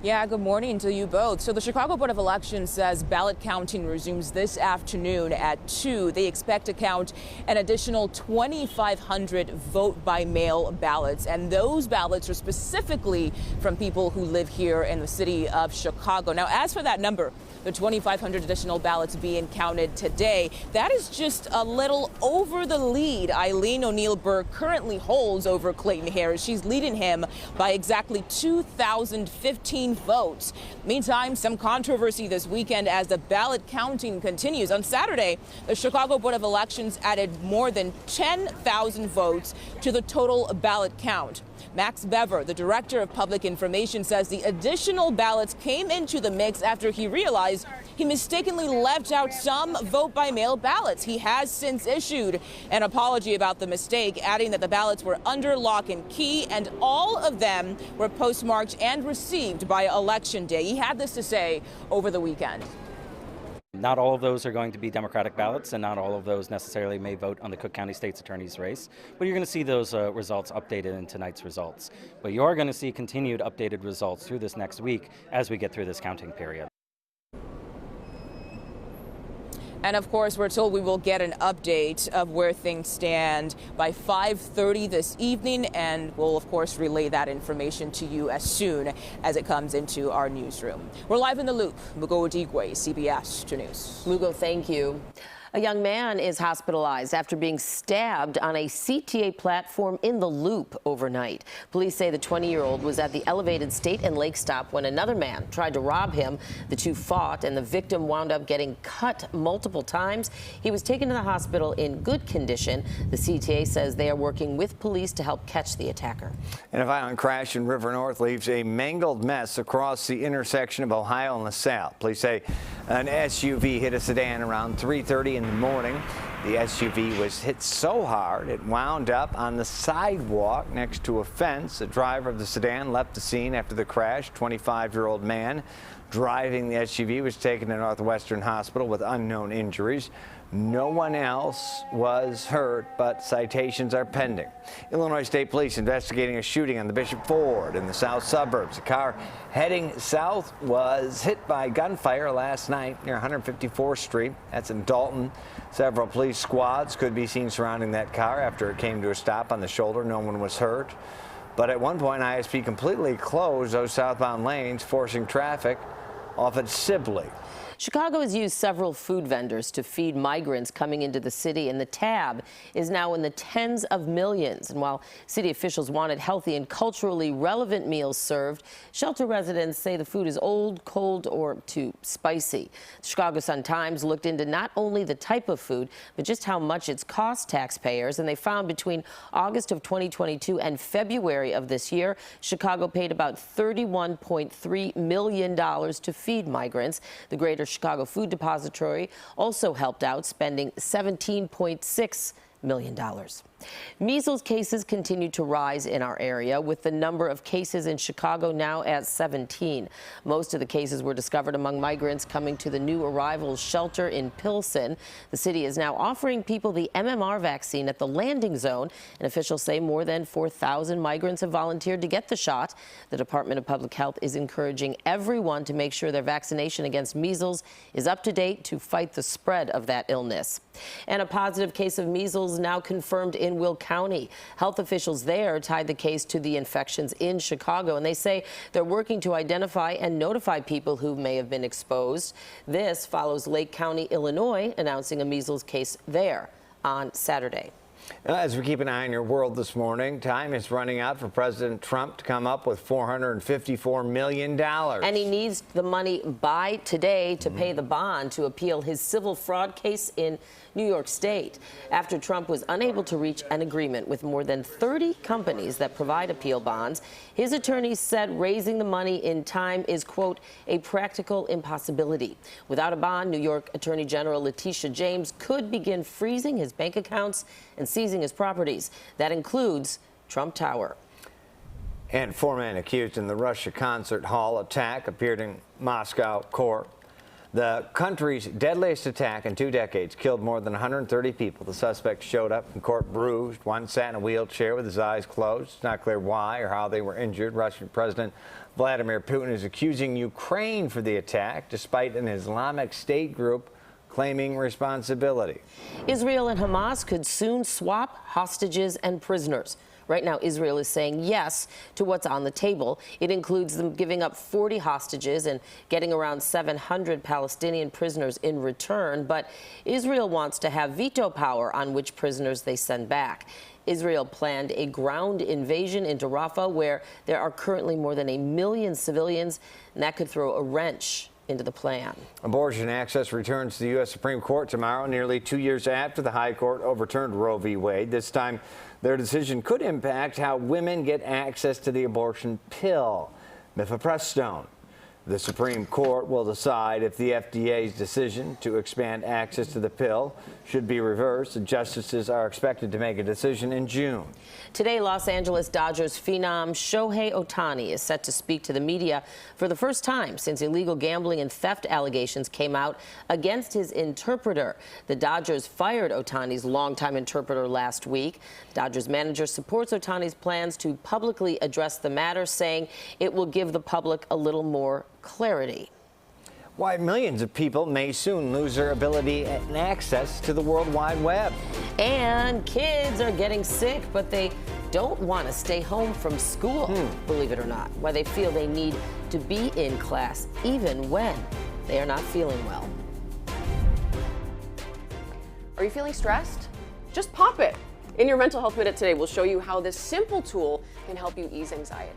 Yeah, good morning to you both. So the Chicago Board of Elections says ballot counting resumes this afternoon at 2. They expect to count an additional 2,500 vote-by-mail ballots. And those ballots are specifically from people who live here in the city of Chicago. Now, as for that number, the 2,500 additional ballots being counted today, that is just a little over the lead Eileen O'Neill Burke currently holds over Clayton Harris. She's leading him by exactly 2,015 votes. Meantime, some controversy this weekend as the ballot counting continues. On Saturday, the Chicago Board of Elections added more than 10,000 votes to the total ballot count. Max Bever, the director of public information, says the additional ballots came into the mix after he realized he mistakenly left out some vote-by-mail ballots. He has since issued an apology about the mistake, adding that the ballots were under lock and key and all of them were postmarked and received by Election Day. He had this to say over the weekend. Not all of those are going to be Democratic ballots, and not all of those necessarily may vote on the Cook County State's Attorney's race. But you're going to see those results updated in tonight's results. But you are going to see continued updated results through this next week as we get through this counting period. And of course, we're told we will get an update of where things stand by 5:30 this evening, and we'll of course relay that information to you as soon as it comes into our newsroom. We're live in the loop. Mugo Digwe, CBS 2 News. Mugo, thank you. A young man is hospitalized after being stabbed on a CTA platform in the Loop overnight. Police say the 20-year-old was at the elevated State and Lake stop when another man tried to rob him. The two fought, and the victim wound up getting cut multiple times. He was taken to the hospital in good condition. The CTA says they are working with police to help catch the attacker. And a violent crash in River North leaves a mangled mess across the intersection of Ohio and LaSalle. Police say an SUV hit a sedan around 3:30 in the morning. The SUV was hit so hard it wound up on the sidewalk next to a fence. The driver of the sedan left the scene after the crash. 25-year-old man driving the SUV was taken to Northwestern Hospital with unknown injuries. No one else was hurt, but citations are pending. Illinois State Police investigating a shooting on the Bishop Ford in the south suburbs. A car heading south was hit by gunfire last night near 154th Street. That's in Dalton. Several police squads could be seen surrounding that car after it came to a stop on the shoulder. No one was hurt. But at one point, ISP completely closed those southbound lanes, forcing traffic off at Sibley. Chicago has used several food vendors to feed migrants coming into the city, and the tab is now in the tens of millions. And while city officials wanted healthy and culturally relevant meals served, shelter residents say the food is old, cold, or too spicy. The Chicago Sun-Times looked into not only the type of food, but just how much it's cost taxpayers, and they found between August of 2022 and February of this year, Chicago paid about $31.3 million to feed migrants. The Greater Chicago Food Depository also helped out, spending $17.6 million. Measles cases continue to rise in our area, with the number of cases in Chicago now at 17. Most of the cases were discovered among migrants coming to the new arrivals shelter in Pilsen. The city is now offering people the MMR vaccine at the landing zone, and officials say more than 4,000 migrants have volunteered to get the shot. The Department of Public Health is encouraging everyone to make sure their vaccination against measles is up to date to fight the spread of that illness. And a positive case of measles now confirmed in Will County. Health officials there tied the case to the infections in Chicago, and they say they're working to identify and notify people who may have been exposed. This follows Lake County, Illinois, announcing a measles case there on Saturday. As we keep an eye on your world this morning, time is running out for President Trump to come up with $454 million. And he needs the money by today to pay the bond to appeal his civil fraud case in New York State, after Trump was unable to reach an agreement with more than 30 companies that provide appeal bonds. His attorneys said raising the money in time is, quote, a practical impossibility. Without a bond, New York Attorney General Letitia James could begin freezing his bank accounts and seizing his properties. That includes Trump Tower. And 4 men accused in the Russia concert hall attack appeared in Moscow court. The country's deadliest attack in 2 decades killed more than 130 people. The suspect showed up in court bruised. One sat in a wheelchair with his eyes closed. It's not clear why or how they were injured. Russian President Vladimir Putin is accusing Ukraine for the attack, despite an Islamic State group claiming responsibility. Israel and Hamas could soon swap hostages and prisoners. Right now, Israel is saying yes to what's on the table. It includes them giving up 40 hostages and getting around 700 Palestinian prisoners in return. But Israel wants to have veto power on which prisoners they send back. Israel planned a ground invasion into Rafah, where there are currently more than 1 million civilians, and that could throw a wrench into the plan. Abortion access returns to the U.S. Supreme Court tomorrow, nearly 2 years after the High Court overturned Roe v. Wade. This time, their decision could impact how women get access to the abortion pill, mifepristone. The Supreme Court will decide if the FDA's decision to expand access to the pill should be reversed. The justices are expected to make a decision in June. Today, Los Angeles Dodgers phenom Shohei Ohtani is set to speak to the media for the first time since illegal gambling and theft allegations came out against his interpreter. The Dodgers fired Ohtani's longtime interpreter last week. Dodgers manager supports Ohtani's plans to publicly address the matter, saying it will give the public a little more clarity. Why millions of people may soon lose their ability and access to the World Wide Web. And kids are getting sick, but they don't want to stay home from school, believe it or not. Why they feel they need to be in class even when they are not feeling well. Are you feeling stressed? Just pop it. In your Mental Health Minute today, we'll show you how this simple tool can help you ease anxiety.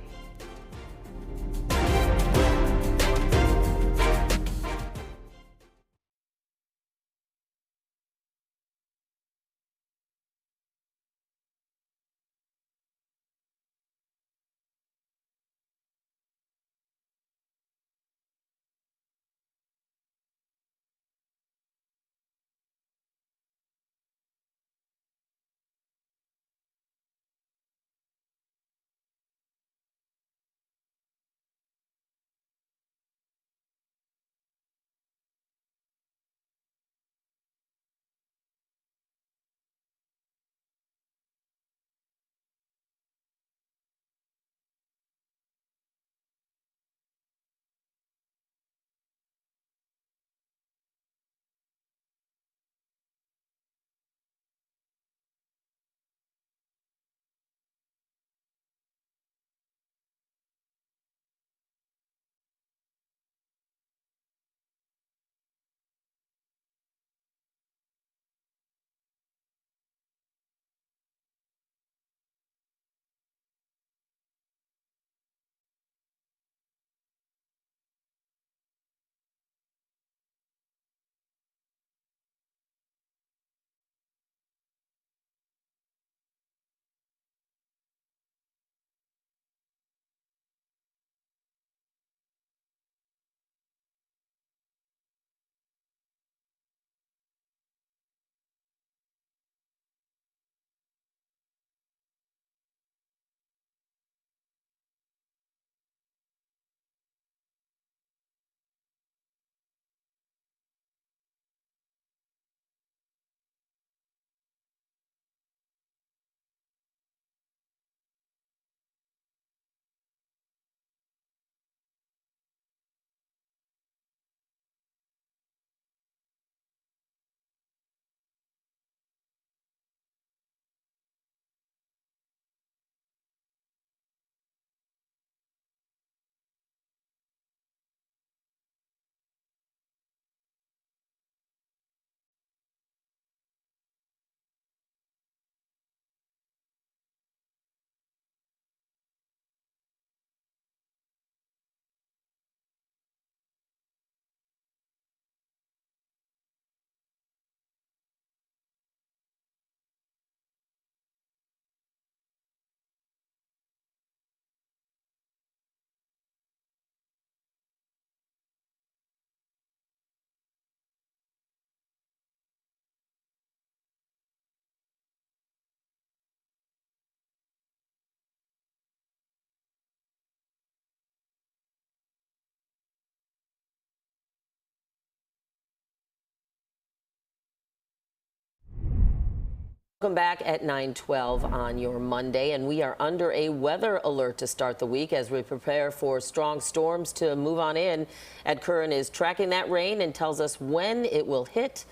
Welcome back at 9:12 on your Monday, and we are under a weather alert to start the week as we prepare for strong storms to move on in. Ed Curran is tracking that rain and tells us when it will hit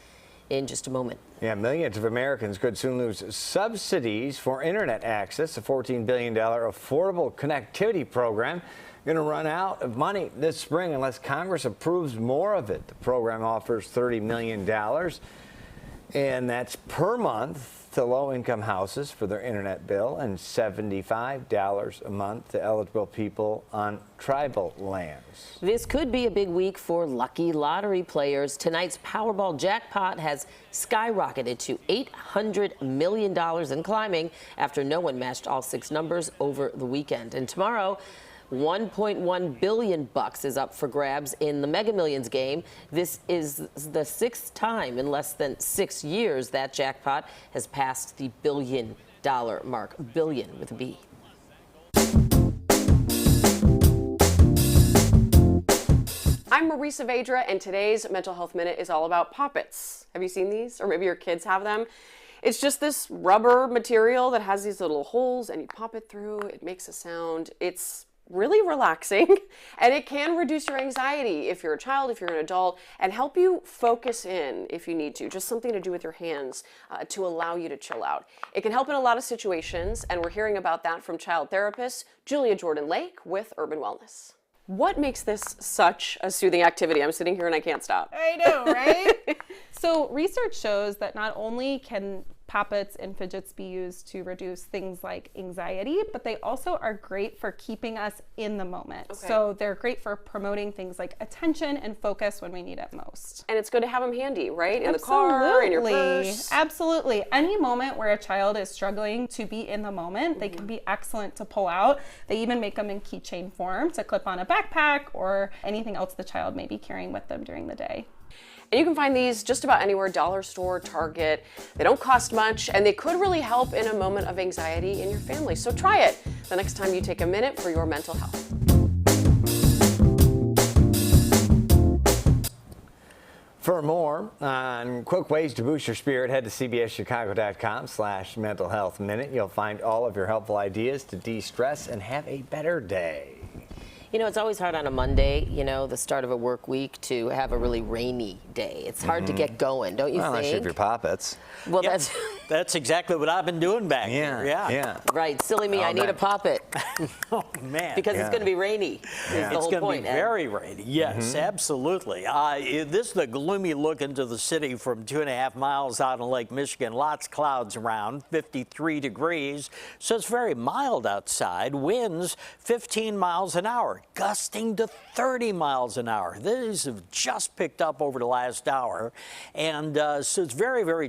in just a moment. Yeah, millions of Americans could soon lose subsidies for internet access. The $14 billion affordable connectivity program going to run out of money this spring unless Congress approves more of it. The program offers $30 million, and that's per month to low-income houses for their internet bill and $75 a month to eligible people on tribal lands. This could be a big week for lucky lottery players. Tonight's Powerball jackpot has skyrocketed to $800 million and climbing after no one matched all 6 numbers over the weekend. And tomorrow, $1.1 billion is up for grabs in the Mega Millions game. This is the 6th time in less than 6 years that jackpot has passed the billion-dollar mark. Billion with a B. I'm Marisa Vedra, and today's Mental Health Minute is all about poppets. Have you seen these? Or maybe your kids have them. It's just this rubber material that has these little holes, and you pop it through. It makes a sound. It's really relaxing, and it can reduce your anxiety if you're a child, if you're an adult, and help you focus in if you need to. Just something to do with your hands to allow you to chill out. It can help in a lot of situations, and we're hearing about that from child therapist Julia Jordan Lake with Urban Wellness. What makes this such a soothing activity? I'm sitting here and I can't stop. I know, right? So research shows that not only can poppets and fidgets be used to reduce things like anxiety, but they also are great for keeping us in the moment. Okay. So they're great for promoting things like attention and focus when we need it most. And it's good to have them handy, right? In the car, in your purse. Absolutely. Any moment where a child is struggling to be in the moment, they can be excellent to pull out. They even make them in keychain form to clip on a backpack or anything else the child may be carrying with them during the day. And you can find these just about anywhere, dollar store, Target. They don't cost much, and they could really help in a moment of anxiety in your family. So try it the next time you take a minute for your mental health. For more on quick ways to boost your spirit, head to cbschicago.com/mental health minute. You'll find all of your helpful ideas to de-stress and have a better day. You know, it's always hard on a Monday, you know, the start of a work week, to have a really rainy day. It's hard to get going, don't you think? Unless you have your poppets. Well, Yep. That's exactly what I've been doing back here. Yeah. Right. Silly me, I need a poppet. Oh, man. Because it's going to be rainy. Yeah. It's going to point, be Ed. very rainy. Yes, absolutely. This is the gloomy look into the city from 2.5 miles out on Lake Michigan. Lots of clouds around, 53 degrees. So it's very mild outside. Winds 15 miles an hour, gusting to 30 miles an hour. These have just picked up over the last hour. And so it's very, very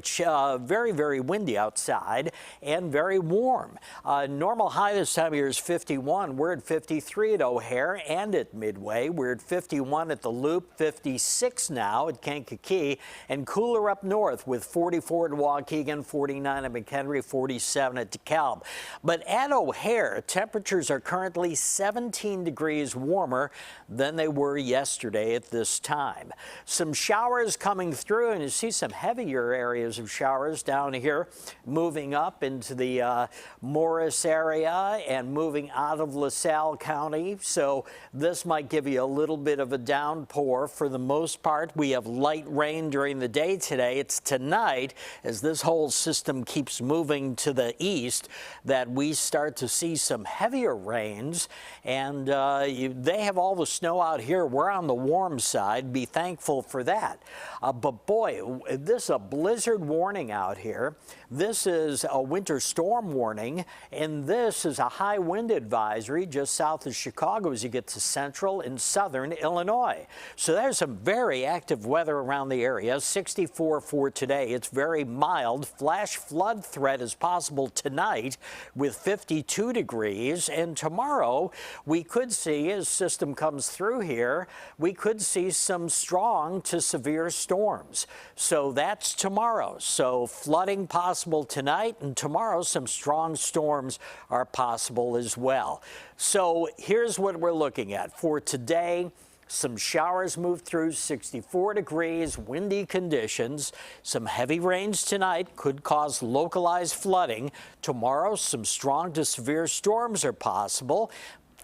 windy outside and very warm. Normal high this time of year is 51. We're at 53 at O'Hare and at Midway. We're at 51 at the Loop, 56 now at Kankakee, and cooler up north with 44 at Waukegan, 49 at McHenry, 47 at DeKalb. But at O'Hare, temperatures are currently 17 degrees warmer than they were yesterday at this time. Some showers coming through, and you see some heavier areas of showers down here, moving up into the Morris area and moving out of LaSalle County. So this might give you a little bit of a downpour. For the most part, we have light rain during the day today. It's tonight, as this whole system keeps moving to the east, that we start to see some heavier rains. And they have all the snow out here. We're on the warm side. Be thankful for that. But boy, this is a blizzard warning out here. This is a winter storm warning, and this is a high wind advisory just south of Chicago as you get to central and southern Illinois. So there's some very active weather around the area. 64 for today. It's very mild. Flash flood threat is possible tonight with 52 degrees. And tomorrow we could see, as system comes through here, we could see some strong to severe storms. So that's tomorrow. So flooding possible tonight, and tomorrow some strong storms are possible as well. So here's what we're looking at for today. Some showers move through, 64 degrees, windy conditions. Some heavy rains tonight could cause localized flooding. Tomorrow, some strong to severe storms are possible.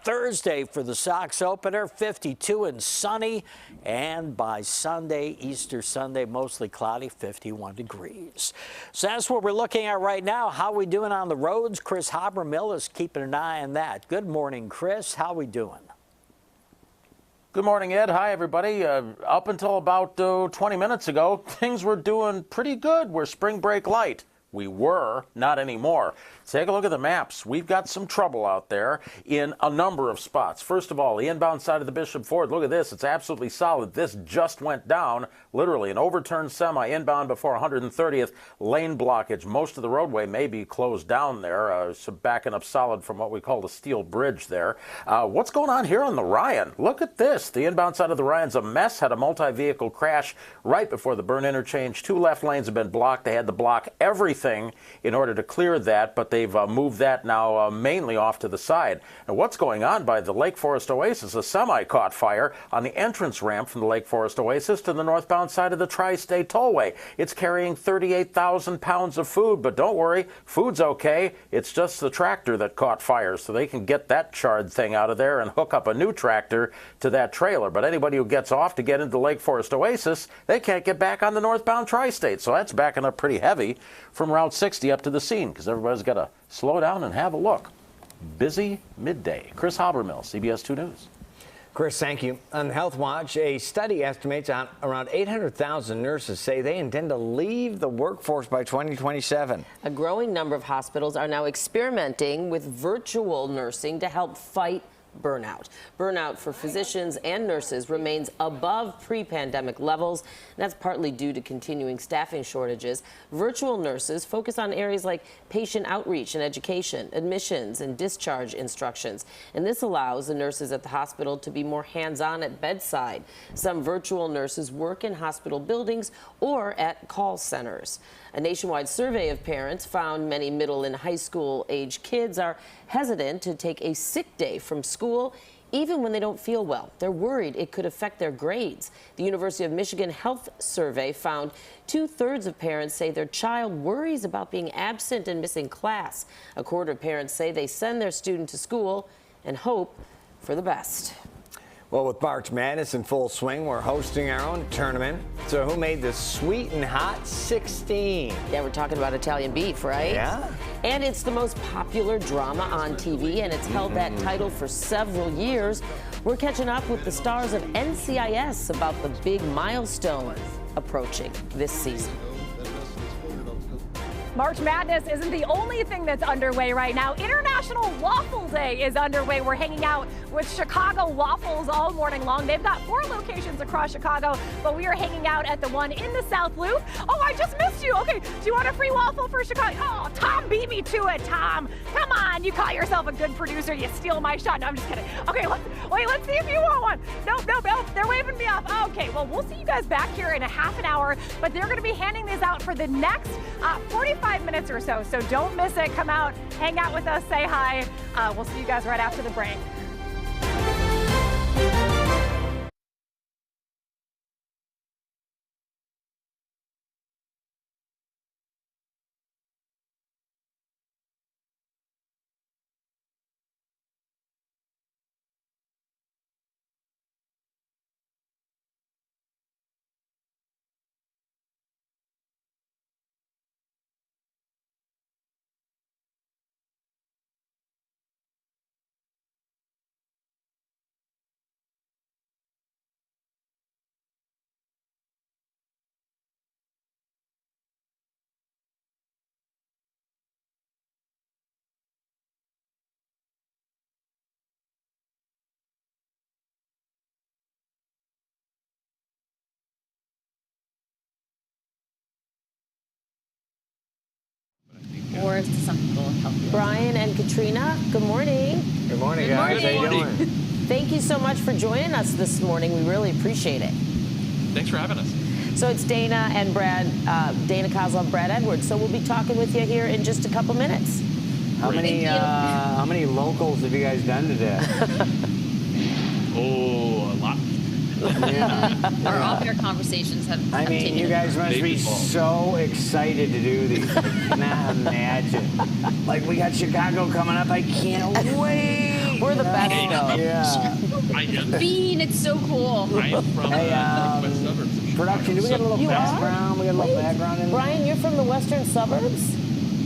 Thursday for the Sox opener, 52 and sunny. And by Sunday, Easter Sunday, mostly cloudy, 51 degrees. So that's what we're looking at right now. How we doing on the roads? Chris Habermill is keeping an eye on that. Good morning, Chris. How we doing? Good morning, Ed. Hi, everybody. Up until about 20 minutes ago, things were doing pretty good. We're spring break light. We were, not anymore. Take a look at the maps. We've got some trouble out there in a number of spots. First of all, the inbound side of the Bishop Ford. Look at this. It's absolutely solid. This just went down. Literally an overturned semi inbound before 130th. Lane blockage. Most of the roadway may be closed down there. So backing up solid from what we call the steel bridge there. What's going on here on the Ryan? Look at this. The inbound side of the Ryan's a mess. Had a multi-vehicle crash right before the Byrne interchange. 2 left lanes have been blocked. They had to block everything in order to clear that, but they've moved that now mainly off to the side. Now, what's going on by the Lake Forest Oasis? A semi caught fire on the entrance ramp from the Lake Forest Oasis to the northbound side of the Tri-State Tollway. It's carrying 38,000 pounds of food, but don't worry, food's okay. It's just the tractor that caught fire, so they can get that charred thing out of there and hook up a new tractor to that trailer. But anybody who gets off to get into Lake Forest Oasis, they can't get back on the northbound Tri-State, so that's backing up pretty heavy from Route 60 up to the scene, because everybody's got to slow down and have a look. Busy midday. Chris Habermill, CBS 2 News. Chris, thank you. On Health Watch, a study estimates around 800,000 nurses say they intend to leave the workforce by 2027. A growing number of hospitals are now experimenting with virtual nursing to help fight burnout. Burnout for physicians and nurses remains above pre-pandemic levels. That's partly due to continuing staffing shortages. Virtual nurses focus on areas like patient outreach and education, admissions and discharge instructions. And this allows the nurses at the hospital to be more hands-on at bedside. Some virtual nurses work in hospital buildings or at call centers. A nationwide survey of parents found many middle and high school age kids are hesitant to take a sick day from school even when they don't feel well. They're worried it could affect their grades. The University of Michigan Health Survey found 2/3 of parents say their child worries about being absent and missing class. A quarter of parents say they send their student to school and hope for the best. Well, with March Madness in full swing, we're hosting our own tournament. So who made the sweet and hot 16? Yeah, we're talking about Italian beef, right? Yeah. And it's the most popular drama on TV, and it's held that title for several years. We're catching up with the stars of NCIS about the big milestone approaching this season. March Madness isn't the only thing that's underway right now. International Waffle Day is underway. We're hanging out with Chicago Waffles all morning long. They've got 4 locations across Chicago, but we are hanging out at the one in the South Loop. Oh, I just missed you. Okay, do you want a free waffle for Chicago? Oh, Tom beat me to it, Tom. Come on, you call yourself a good producer. You steal my shot. No, I'm just kidding. Okay, let's see if you want one. Nope, they're waving me off. Okay, well, we'll see you guys back here in a half an hour, but they're going to be handing these out for the next 45 minutes or so. So don't miss it. Come out, hang out with us, say hi. We'll see you guys right after the break. Or if some people help you. Brian and Katrina, good morning. Good morning, guys. How you doing? Thank you so much for joining us this morning. We really appreciate it. Thanks for having us. So it's Dana and Brad, Dana Kozlov, Brad Edwards. So we'll be talking with you here in just a couple minutes. How many locals have you guys done today? Oh, a lot. Our off-air conversations have. I mean, you guys must be so excited to do these. I cannot imagine. Like, we got Chicago coming up. I can't wait. We're the best, though. Yeah. Bean, it's so cool. I am from northwest suburbs of Chicago. Production, do we get a little background? We got a little background in there? Brian, you're from the western suburbs?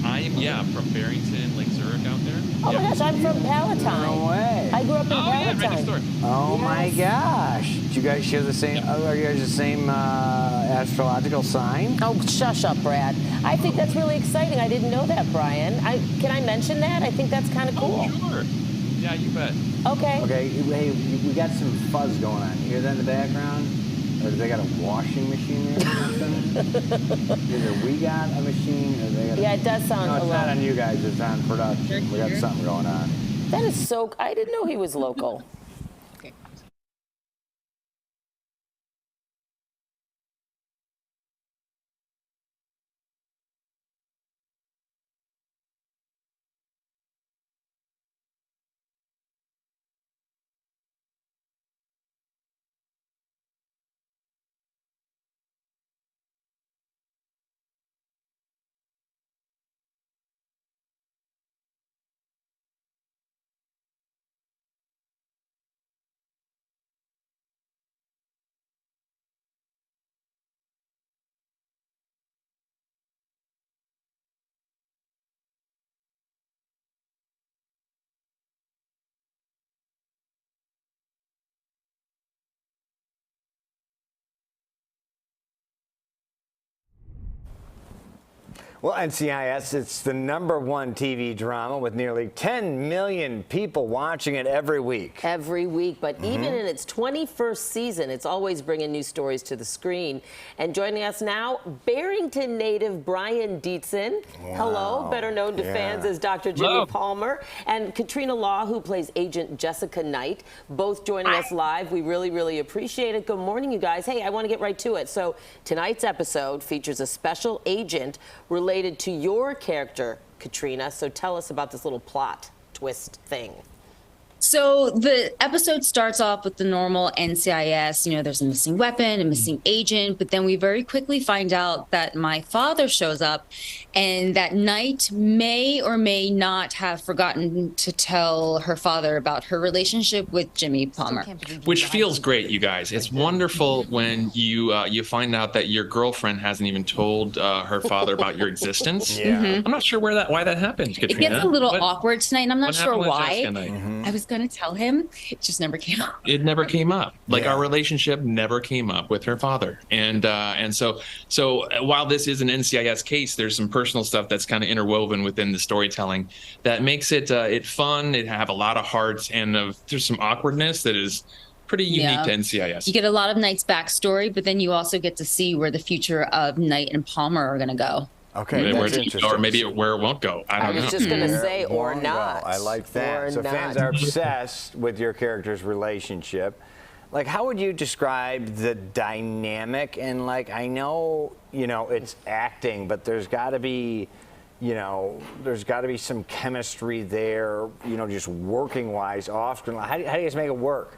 I am, from Barrington, Lake Zurich out there. Oh my gosh, I'm from Palatine. No way. I grew up in Palatine. Yeah, right next door. Oh my gosh. Do you guys share the same, are you guys the same astrological sign? Oh, shush up, Brad. I think that's really exciting. I didn't know that, Brian. Can I mention that? I think that's kind of cool. Oh, sure. Yeah, you bet. Okay. Okay, hey, we got some fuzz going on. You hear that in the background? Or do they got a washing machine there or something? Either we got a machine or they got Yeah, it does sound No, it's a not little... on you guys, it's on production. We got something going on. That is so... I didn't know he was local. Well, NCIS, it's the #1 TV drama with nearly 10 million people watching it every week. Every week, but even in its 21st season, it's always bringing new stories to the screen. And joining us now, Barrington native Brian Dietzen. Wow. Hello, better known to fans as Dr. Jimmy Palmer. And Katrina Law, who plays Agent Jessica Knight, both joining us live. We really, really appreciate it. Good morning, you guys. Hey, I want to get right to it. So tonight's episode features a special agent related to your character, Katrina. So tell us about this little plot twist thing. So the episode starts off with the normal NCIS, you know, there's a missing weapon, a missing agent, but then we very quickly find out that my father shows up and that Knight may or may not have forgotten to tell her father about her relationship with Jimmy Palmer. Which feels great, you guys. It's wonderful when you find out that your girlfriend hasn't even told her father about your existence. I'm not sure why that happened, Katrina. It gets a little awkward tonight, and I'm not sure why. I I was going to tell him, it just never came up. It never came up. Like our relationship never came up with her father. And so while this is an NCIS case, there's some personal stuff that's kind of interwoven within the storytelling that makes it fun. It have a lot of heart, and there's some awkwardness that is pretty unique to NCIS. You get a lot of Knight's backstory, but then you also get to see where the future of Knight and Palmer are going to go. Okay, that's interesting. Or maybe where it won't go. I don't know. I was just going to say, or not. I like that. So fans are obsessed with your character's relationship. Like, how would you describe the dynamic? And like, I know, it's acting, but there's got to be, there's got to be some chemistry there, just working wise off screen. How do you guys make it work?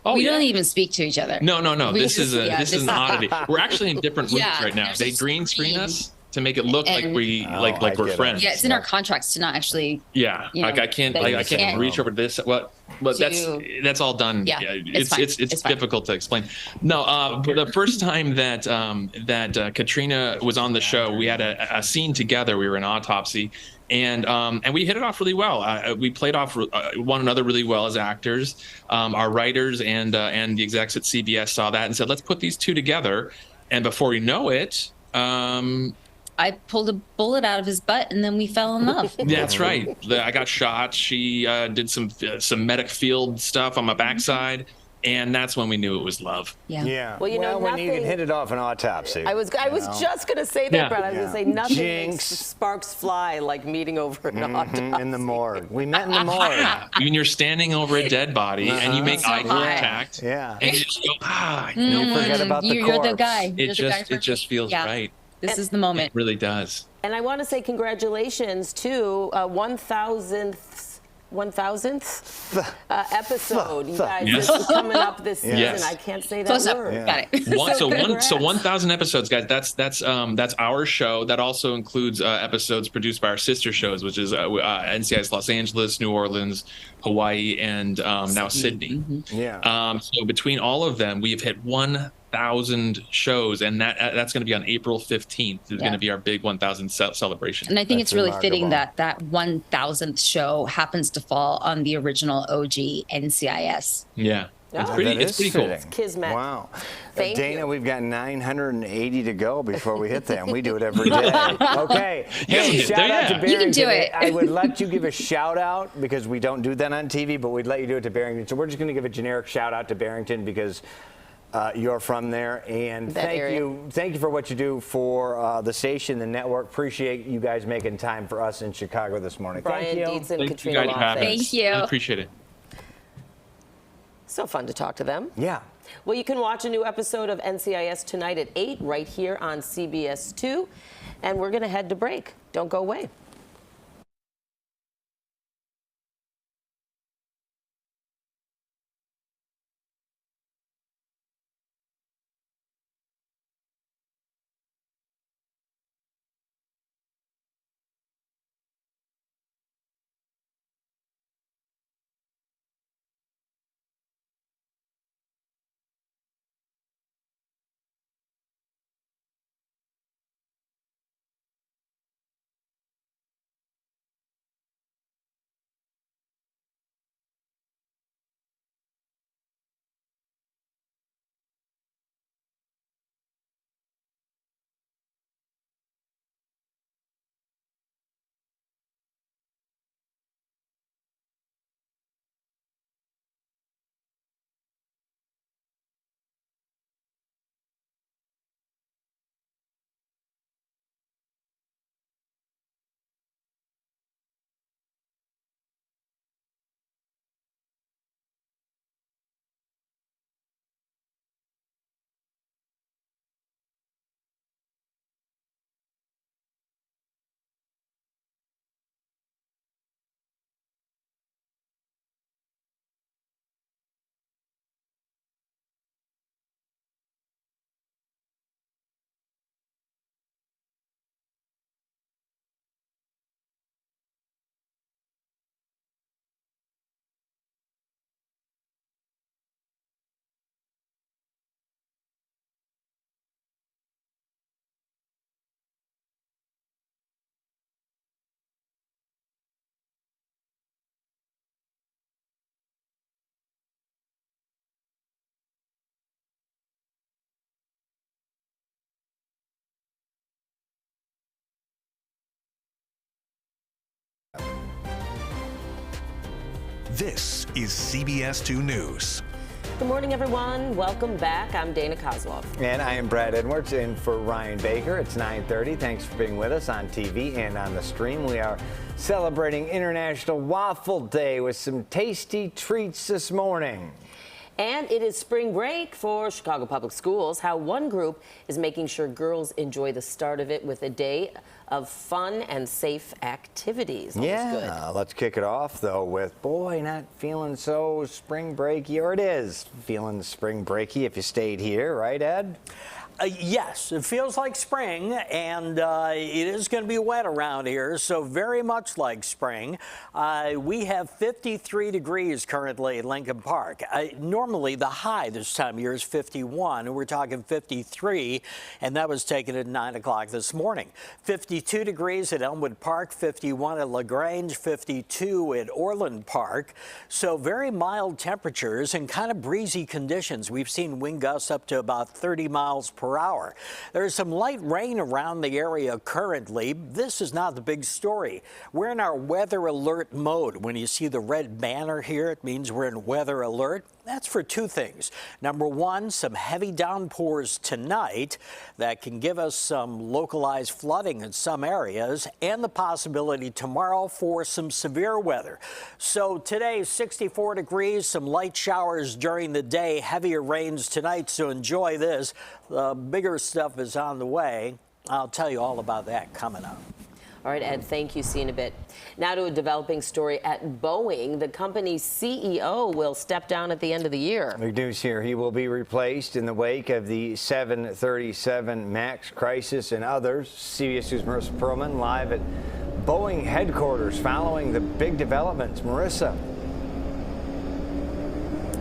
We don't even speak to each other. No. This is an oddity. We're actually in different rooms right now. They green screen us to make it look like we're friends. Yeah, it's in our contracts to not actually. Yeah, I can't reach over to this. Well, that's all done. Yeah, it's difficult to explain. No, but the first time that Katrina was on the show, we had a scene together. We were in Autopsy. And we hit it off really well. We played off one another really well as actors. Our writers and the execs at CBS saw that and said, let's put these two together. And before we know it, I pulled a bullet out of his butt, and then we fell in love. That's right. I got shot. She did some medic field stuff on my backside. And that's when we knew it was love. Yeah. Well, when you can hit it off an Autopsy. I was just going to say that, Brad. I was going to say nothing Jinx. makes sparks fly like meeting over an autopsy. In the morgue. We met in the morgue. When you're standing over a dead body and you make eye contact. Yeah. And you just go, you forget about the corpse. You're the guy. It just feels right. This is the moment. It really does. And I want to say congratulations to 1,000th 1,000th episode. You guys, Yes. this is coming up this season. Yes. I can't say that Close up. word. Got it. So 1,000 episodes, guys. That's our show. That also includes episodes produced by our sister shows, which is NCIS Los Angeles, New Orleans, Hawaii, and now Sydney. Yeah. So between all of them, we've hit 1,000 shows, and that's going to be on April 15th. Is going to be our big 1,000 celebration. And I think it's really fitting that that 1,000th show happens to fall on the original OG NCIS. Yeah. It's That pretty is cool. fitting. Kismet. Wow. Thank Dana, you. we've got 980 to go before we hit that, and we do it every day. Okay. Yeah, Hey, shout out to Barrington. You can do it. I would let you give a shout out because we don't do that on TV, but we'd let you do it to Barrington. So we're just going to give a generic shout out to Barrington because you're from there. And That area. thank you for what you do for the station, the network. Appreciate you guys making time for us in Chicago this morning. Brian Thank you. Dietz and Thank you Katrina guys for having Loftus. us. Thank you. I appreciate it. So fun to talk to them. Yeah. Well, you can watch a new episode of NCIS tonight at 8 right here on CBS 2. And we're going to head to break. Don't go away. This is CBS 2 News. Good morning, everyone. Welcome back. I'm Dana Kozlov. And I am Brad Edwards in for Ryan Baker. It's 9:30. Thanks for being with us on TV and on the stream. We are celebrating International Waffle Day with some tasty treats this morning. And it is spring break for Chicago Public Schools. How one group is making sure girls enjoy the start of it with a day of fun and safe activities. Always good. Let's kick it off, though, with, boy, not feeling so spring breaky, or it is feeling spring breaky if you stayed here, right, Ed? Yes, it feels like spring, and it is going to be wet around here, so very much like spring. We have 53 degrees currently in Lincoln Park. Normally, the high this time of year is 51, and we're talking 53, and that was taken at 9 o'clock this morning. 52 degrees at Elmwood Park, 51 at LaGrange, 52 at Orland Park. So very mild temperatures and kind of breezy conditions. We've seen wind gusts up to about 30 miles per hour. There's some light rain around the area currently. This is not the big story. We're in our weather alert mode. When you see the red banner here, it means we're in weather alert. That's for two things. Number one, some heavy downpours tonight that can give us some localized flooding in some areas, and the possibility tomorrow for some severe weather. So today, 64 degrees, some light showers during the day, heavier rains tonight, so enjoy this. The bigger stuff is on the way. I'll tell you all about that coming up. All right, Ed, thank you. See you in a bit. Now to a developing story at Boeing. The company's CEO will step down at the end of the year. Big news here. He will be replaced in the wake of the 737 MAX crisis and others. CBS News' Marissa Perlman live at Boeing headquarters following the big developments. Marissa.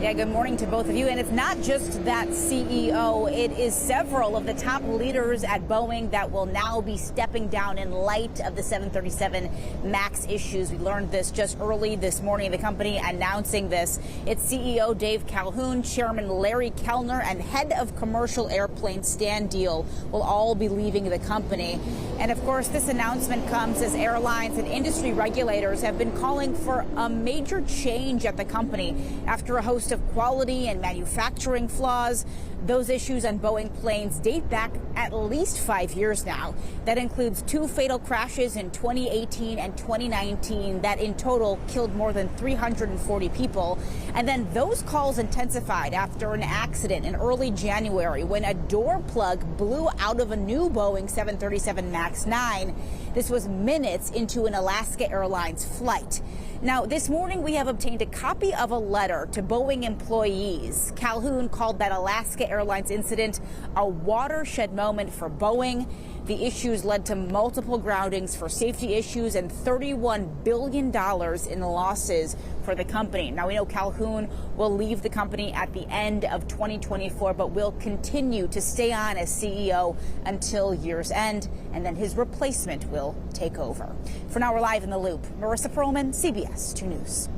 Yeah, good morning to both of you. And it's not just that CEO, it is several of the top leaders at Boeing that will now be stepping down in light of the 737 MAX issues. We learned this just early this morning, the company announcing this. Its CEO Dave Calhoun, Chairman Larry Kellner, and Head of Commercial Airplanes Stan Deal will all be leaving the company. And of course, this announcement comes as airlines and industry regulators have been calling for a major change at the company after a host of quality and manufacturing flaws. Those issues on Boeing planes date back at least 5 years now. That includes 2 fatal crashes in 2018 and 2019 that in total killed more than 340 people. And then those calls intensified after an accident in early January when a door plug blew out of a new Boeing 737 MAX 9. This was minutes into an Alaska Airlines flight. Now, this morning, we have obtained a copy of a letter to Boeing employees. Calhoun called that Alaska Airlines incident a watershed moment for Boeing. The issues led to multiple groundings for safety issues and $31 billion in losses for the company. Now, we know Calhoun will leave the company at the end of 2024, but will continue to stay on as CEO until year's end, and then his replacement will take over. For now, we're live in the loop. Marissa Perlman, CBS 2 News.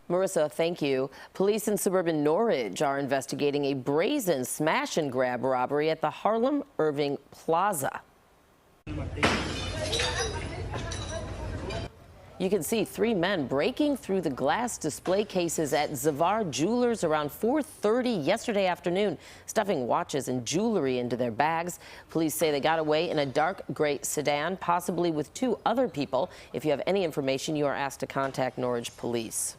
Marissa, thank you. Police in suburban Norridge are investigating a brazen smash and grab robbery at the Harlem Irving Plaza. You can see 3 men breaking through the glass display cases at Zavar Jewelers around 4:30 yesterday afternoon, stuffing watches and jewelry into their bags. Police say they got away in a dark gray sedan, possibly with 2 other people. If you have any information, you are asked to contact Norridge Police.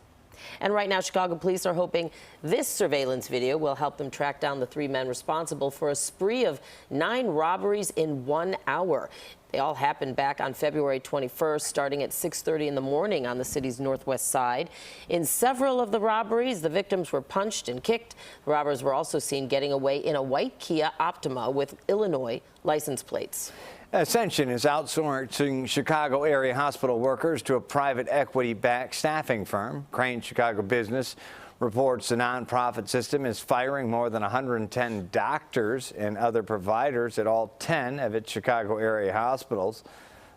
And right now, Chicago police are hoping this surveillance video will help them track down the 3 men responsible for a spree of 9 robberies in 1 hour. They all happened back on February 21st, starting at 6:30 in the morning on the city's northwest side. In several of the robberies, the victims were punched and kicked. The robbers were also seen getting away in a white Kia Optima with Illinois license plates. Ascension is outsourcing Chicago area hospital workers to a private equity-backed staffing firm. Crane Chicago Business reports the nonprofit system is firing more than 110 doctors and other providers at all 10 of its Chicago area hospitals.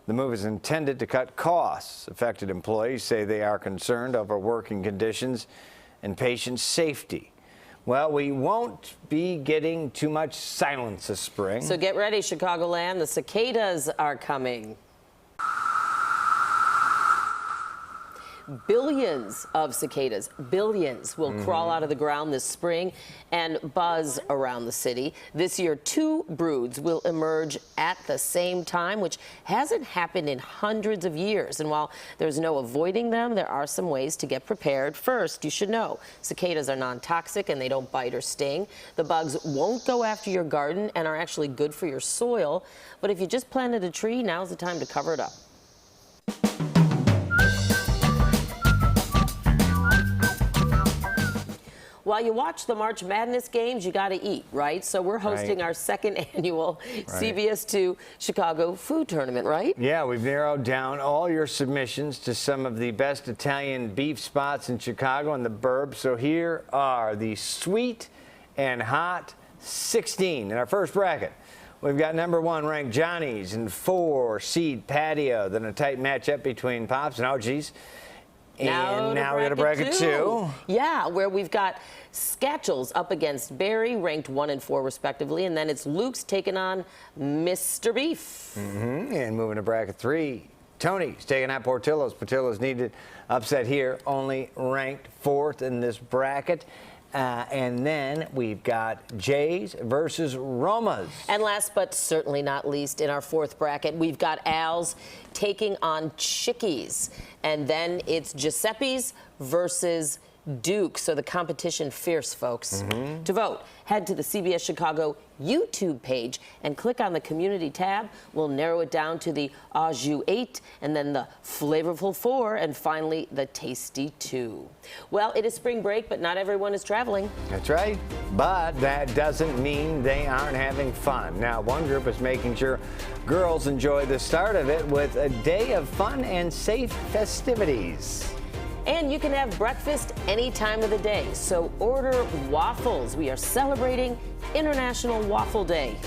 The move is intended to cut costs. Affected employees say they are concerned over working conditions and patient safety. Well, we won't be getting too much silence this spring. So get ready, Chicagoland. The cicadas are coming. Billions of cicadas, billions, will crawl out of the ground this spring and buzz around the city. This year, 2 broods will emerge at the same time, which hasn't happened in hundreds of years. And while there's no avoiding them, there are some ways to get prepared. First, you should know cicadas are non-toxic and they don't bite or sting. The bugs won't go after your garden and are actually good for your soil. But if you just planted a tree, now's the time to cover it up. While you watch the March Madness games, you got to eat, right? So we're hosting our 2nd annual CBS 2 Chicago Food Tournament, right? Yeah, we've narrowed down all your submissions to some of the best Italian beef spots in Chicago and the burbs. So here are the sweet and hot 16 in our first bracket. We've got number 1 ranked Johnny's and 4 seed Patio. Then a tight matchup between Pops and OG's. And now we got a bracket 2. Yeah, where we've got Sketchels up against Barry, ranked 1 and 4 respectively, and then it's Luke's taking on Mr. Beef. And moving to bracket 3, Tony's taking out Portillo's. Portillo's needed upset here, only ranked 4th in this bracket. And then we've got Jay's versus Roma's. And last but certainly not least, in our 4th bracket, we've got Al's taking on Chickies. And then it's Giuseppe's versus Duke. So the competition fierce, folks. To vote, head to the CBS Chicago YouTube page and click on the community tab. We'll narrow it down to the Au Jus 8, and then the Flavorful 4, and finally the Tasty 2. Well, it is spring break, but not everyone is traveling. That's right. But that doesn't mean they aren't having fun. Now, one group is making sure girls enjoy the start of it with a day of fun and safe festivities. And you can have breakfast any time of the day, so order waffles. We are celebrating International Waffle Day.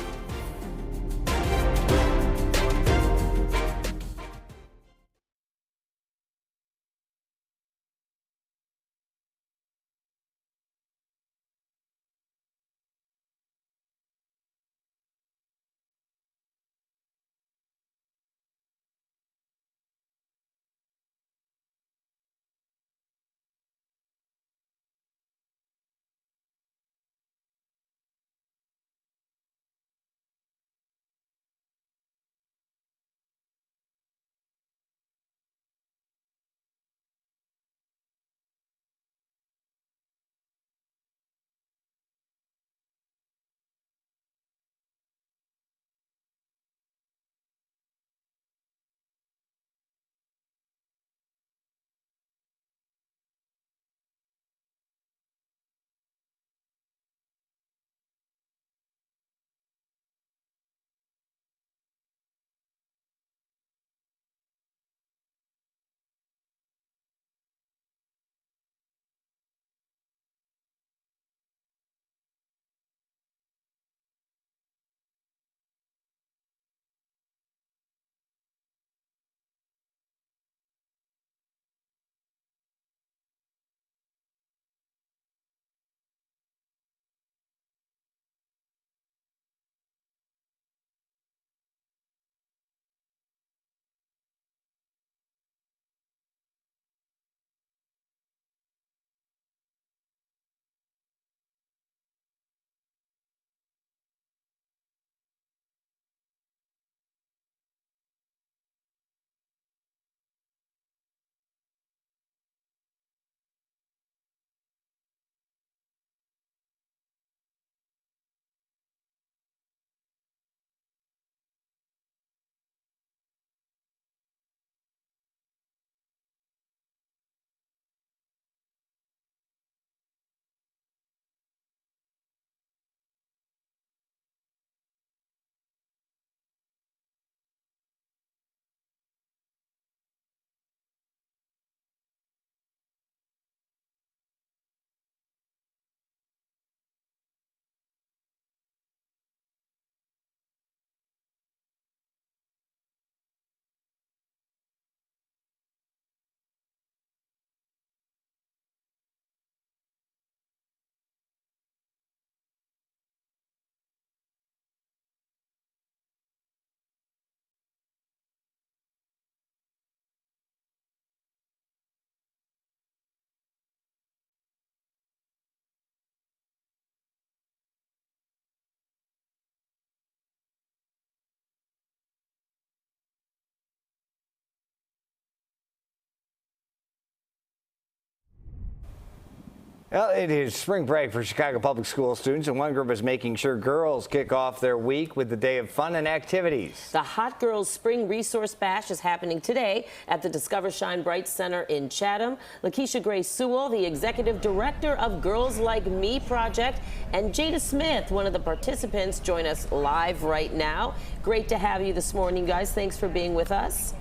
Well, it is spring break for Chicago Public School students, and one group is making sure girls kick off their week with a day of fun and activities. The Hot Girls Spring Resource Bash is happening today at the Discover Shine Bright Center in Chatham. Lakeisha Gray Sewell, the executive director of Girls Like Me Project, and Jada Smith, one of the participants, join us live right now. Great to have you this morning, guys. Thanks for being with us.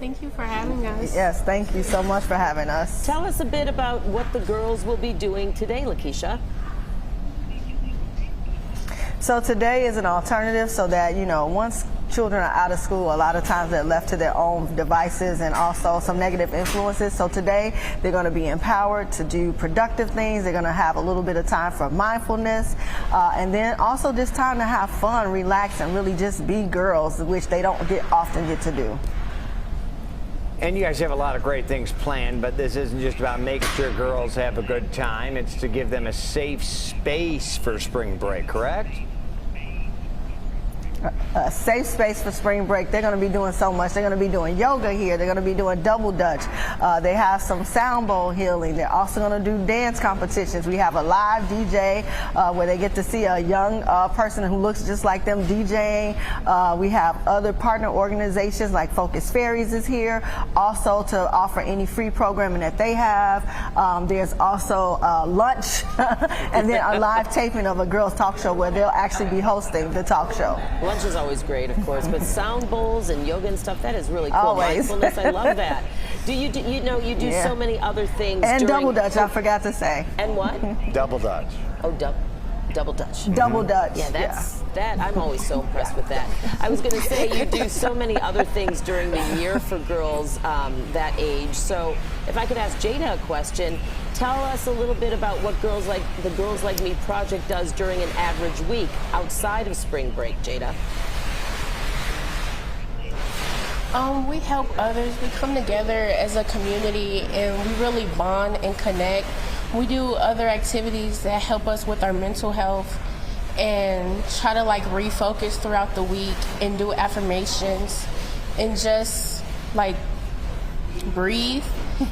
Thank you for having us. Yes, thank you so much for having us. Tell us a bit about what the girls will be doing today, Lakeisha. So today is an alternative so that, you know, once children are out of school, a lot of times they're left to their own devices and also some negative influences. So today they're going to be empowered to do productive things. They're going to have a little bit of time for mindfulness and then also just time to have fun, relax, and really just be girls, which they don't often get to do. And you guys have a lot of great things planned, but this isn't just about making sure girls have a good time. It's to give them a safe space for spring break, correct? a safe space for spring break. They're going to be doing so much. They're going to be doing yoga here. They're going to be doing double dutch. They have some sound bowl healing. They're also going to do dance competitions. We have a live DJ where they get to see a young person who looks just like them DJing. We have other partner organizations like Focus Fairies is here, also to offer any free programming that they have. There's also lunch and then a live taping of a girls' talk show where they'll actually be hosting the talk show. Lunch is always great, of course, but sound bowls and yoga and stuff, that is really cool. Always. Mindfulness, I love that. You do Yeah. so many other things. And during, double dutch, I forgot to say. And what? Double dutch. Oh, double dutch. Double dutch. Yeah, that. I'm always so impressed with that. I was going to say you do so many other things during the year for girls that age. So if I could ask Jada a question, tell us a little bit about what the Girls Like Me project does during an average week outside of spring break, Jada. We help others. We come together as a community and we really bond and connect. We do other activities that help us with our mental health and try to refocus throughout the week and do affirmations and just breathe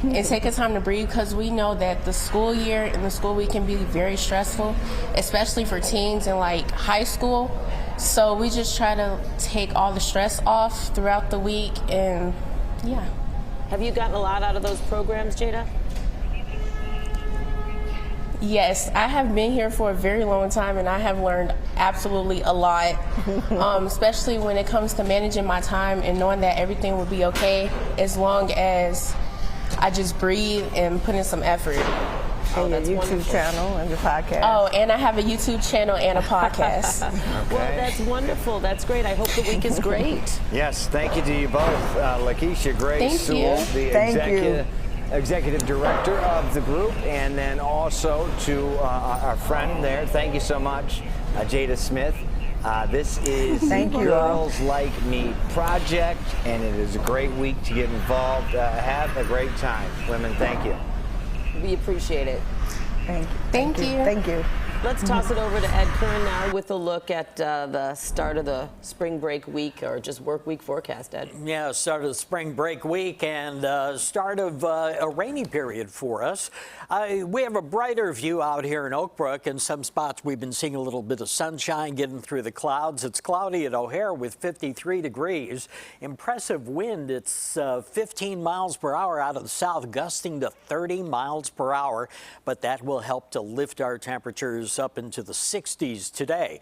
and take a time to breathe, because we know that the school year and the school week can be very stressful, especially for teens in high school. So we just try to take all the stress off throughout the week, and yeah. Have you gotten a lot out of those programs, Jada? Yes, I have been here for a very long time and I have learned absolutely a lot, especially when it comes to managing my time and knowing that everything will be okay as long as I just breathe and put in some effort. And your YouTube channel and your podcast. Oh, and I have a YouTube channel and a podcast. Well, that's wonderful. That's great. I hope the week is great. Yes, thank you to you both. Lakeisha Grace Thank Sewell, you. the executive director of the group, and then also to our friend there. Thank you so much, Jada Smith. This is the Girls Like Me project, and it is a great week to get involved. Have a great time. Women, thank you. We appreciate it. Thank you. Thank you. Thank you. Let's toss it over to Ed Curran now with a look at the start of the spring break week, or just work week forecast, Ed. Yeah, start of the spring break week and start of a rainy period for us. We have a brighter view out here in Oak Brook. In some spots, we've been seeing a little bit of sunshine getting through the clouds. It's cloudy at O'Hare with 53 degrees. Impressive wind. It's 15 miles per hour out of the south, gusting to 30 miles per hour. But that will help to lift our temperatures up into the 60s today.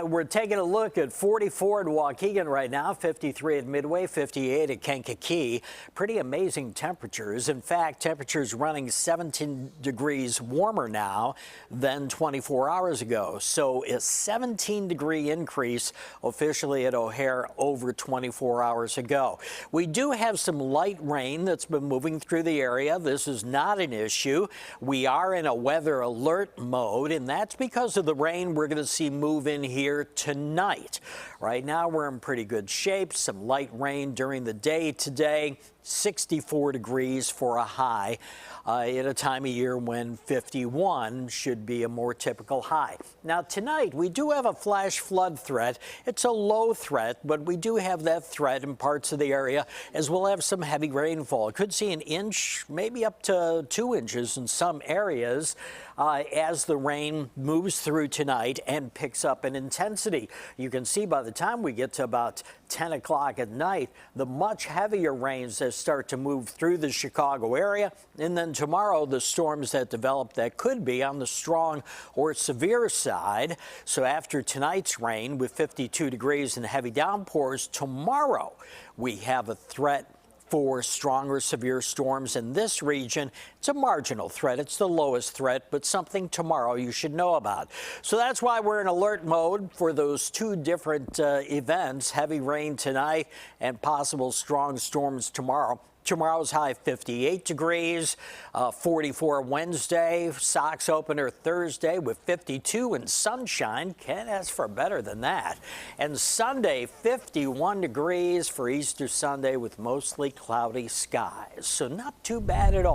We're taking a look at 44 at Waukegan right now, 53 at Midway, 58 at Kankakee. Pretty amazing temperatures. In fact, temperatures running 17 degrees warmer now than 24 hours ago. So a 17-degree increase officially at O'Hare over 24 hours ago. We do have some light rain that's been moving through the area. This is not an issue. We are in a weather alert mode, and that's because of the rain we're going to see move in here tonight. Right now, we're in pretty good shape. Some light rain during the day today. 64 degrees for a high at a time of year when 51 should be a more typical high. Now tonight we do have a flash flood threat. It's a low threat, but we do have that threat in parts of the area, as we'll have some heavy rainfall. Could see an inch, maybe up to 2 inches in some areas as the rain moves through tonight and picks up in intensity. You can see by the time we get to about 10 o'clock at night, the much heavier rains that start to move through the Chicago area. And then tomorrow, the storms that develop that could be on the strong or severe side. So after tonight's rain with 52 degrees and heavy downpours, tomorrow we have a threat for strong or severe storms in this region. It's a marginal threat. It's the lowest threat, but something tomorrow you should know about. So that's why we're in alert mode for those two different events, heavy rain tonight and possible strong storms tomorrow. Tomorrow's high 58 degrees, 44 Wednesday, Sox opener Thursday with 52 and sunshine. Can't ask for better than that. And Sunday, 51 degrees for Easter Sunday with mostly cloudy skies. So not too bad at all.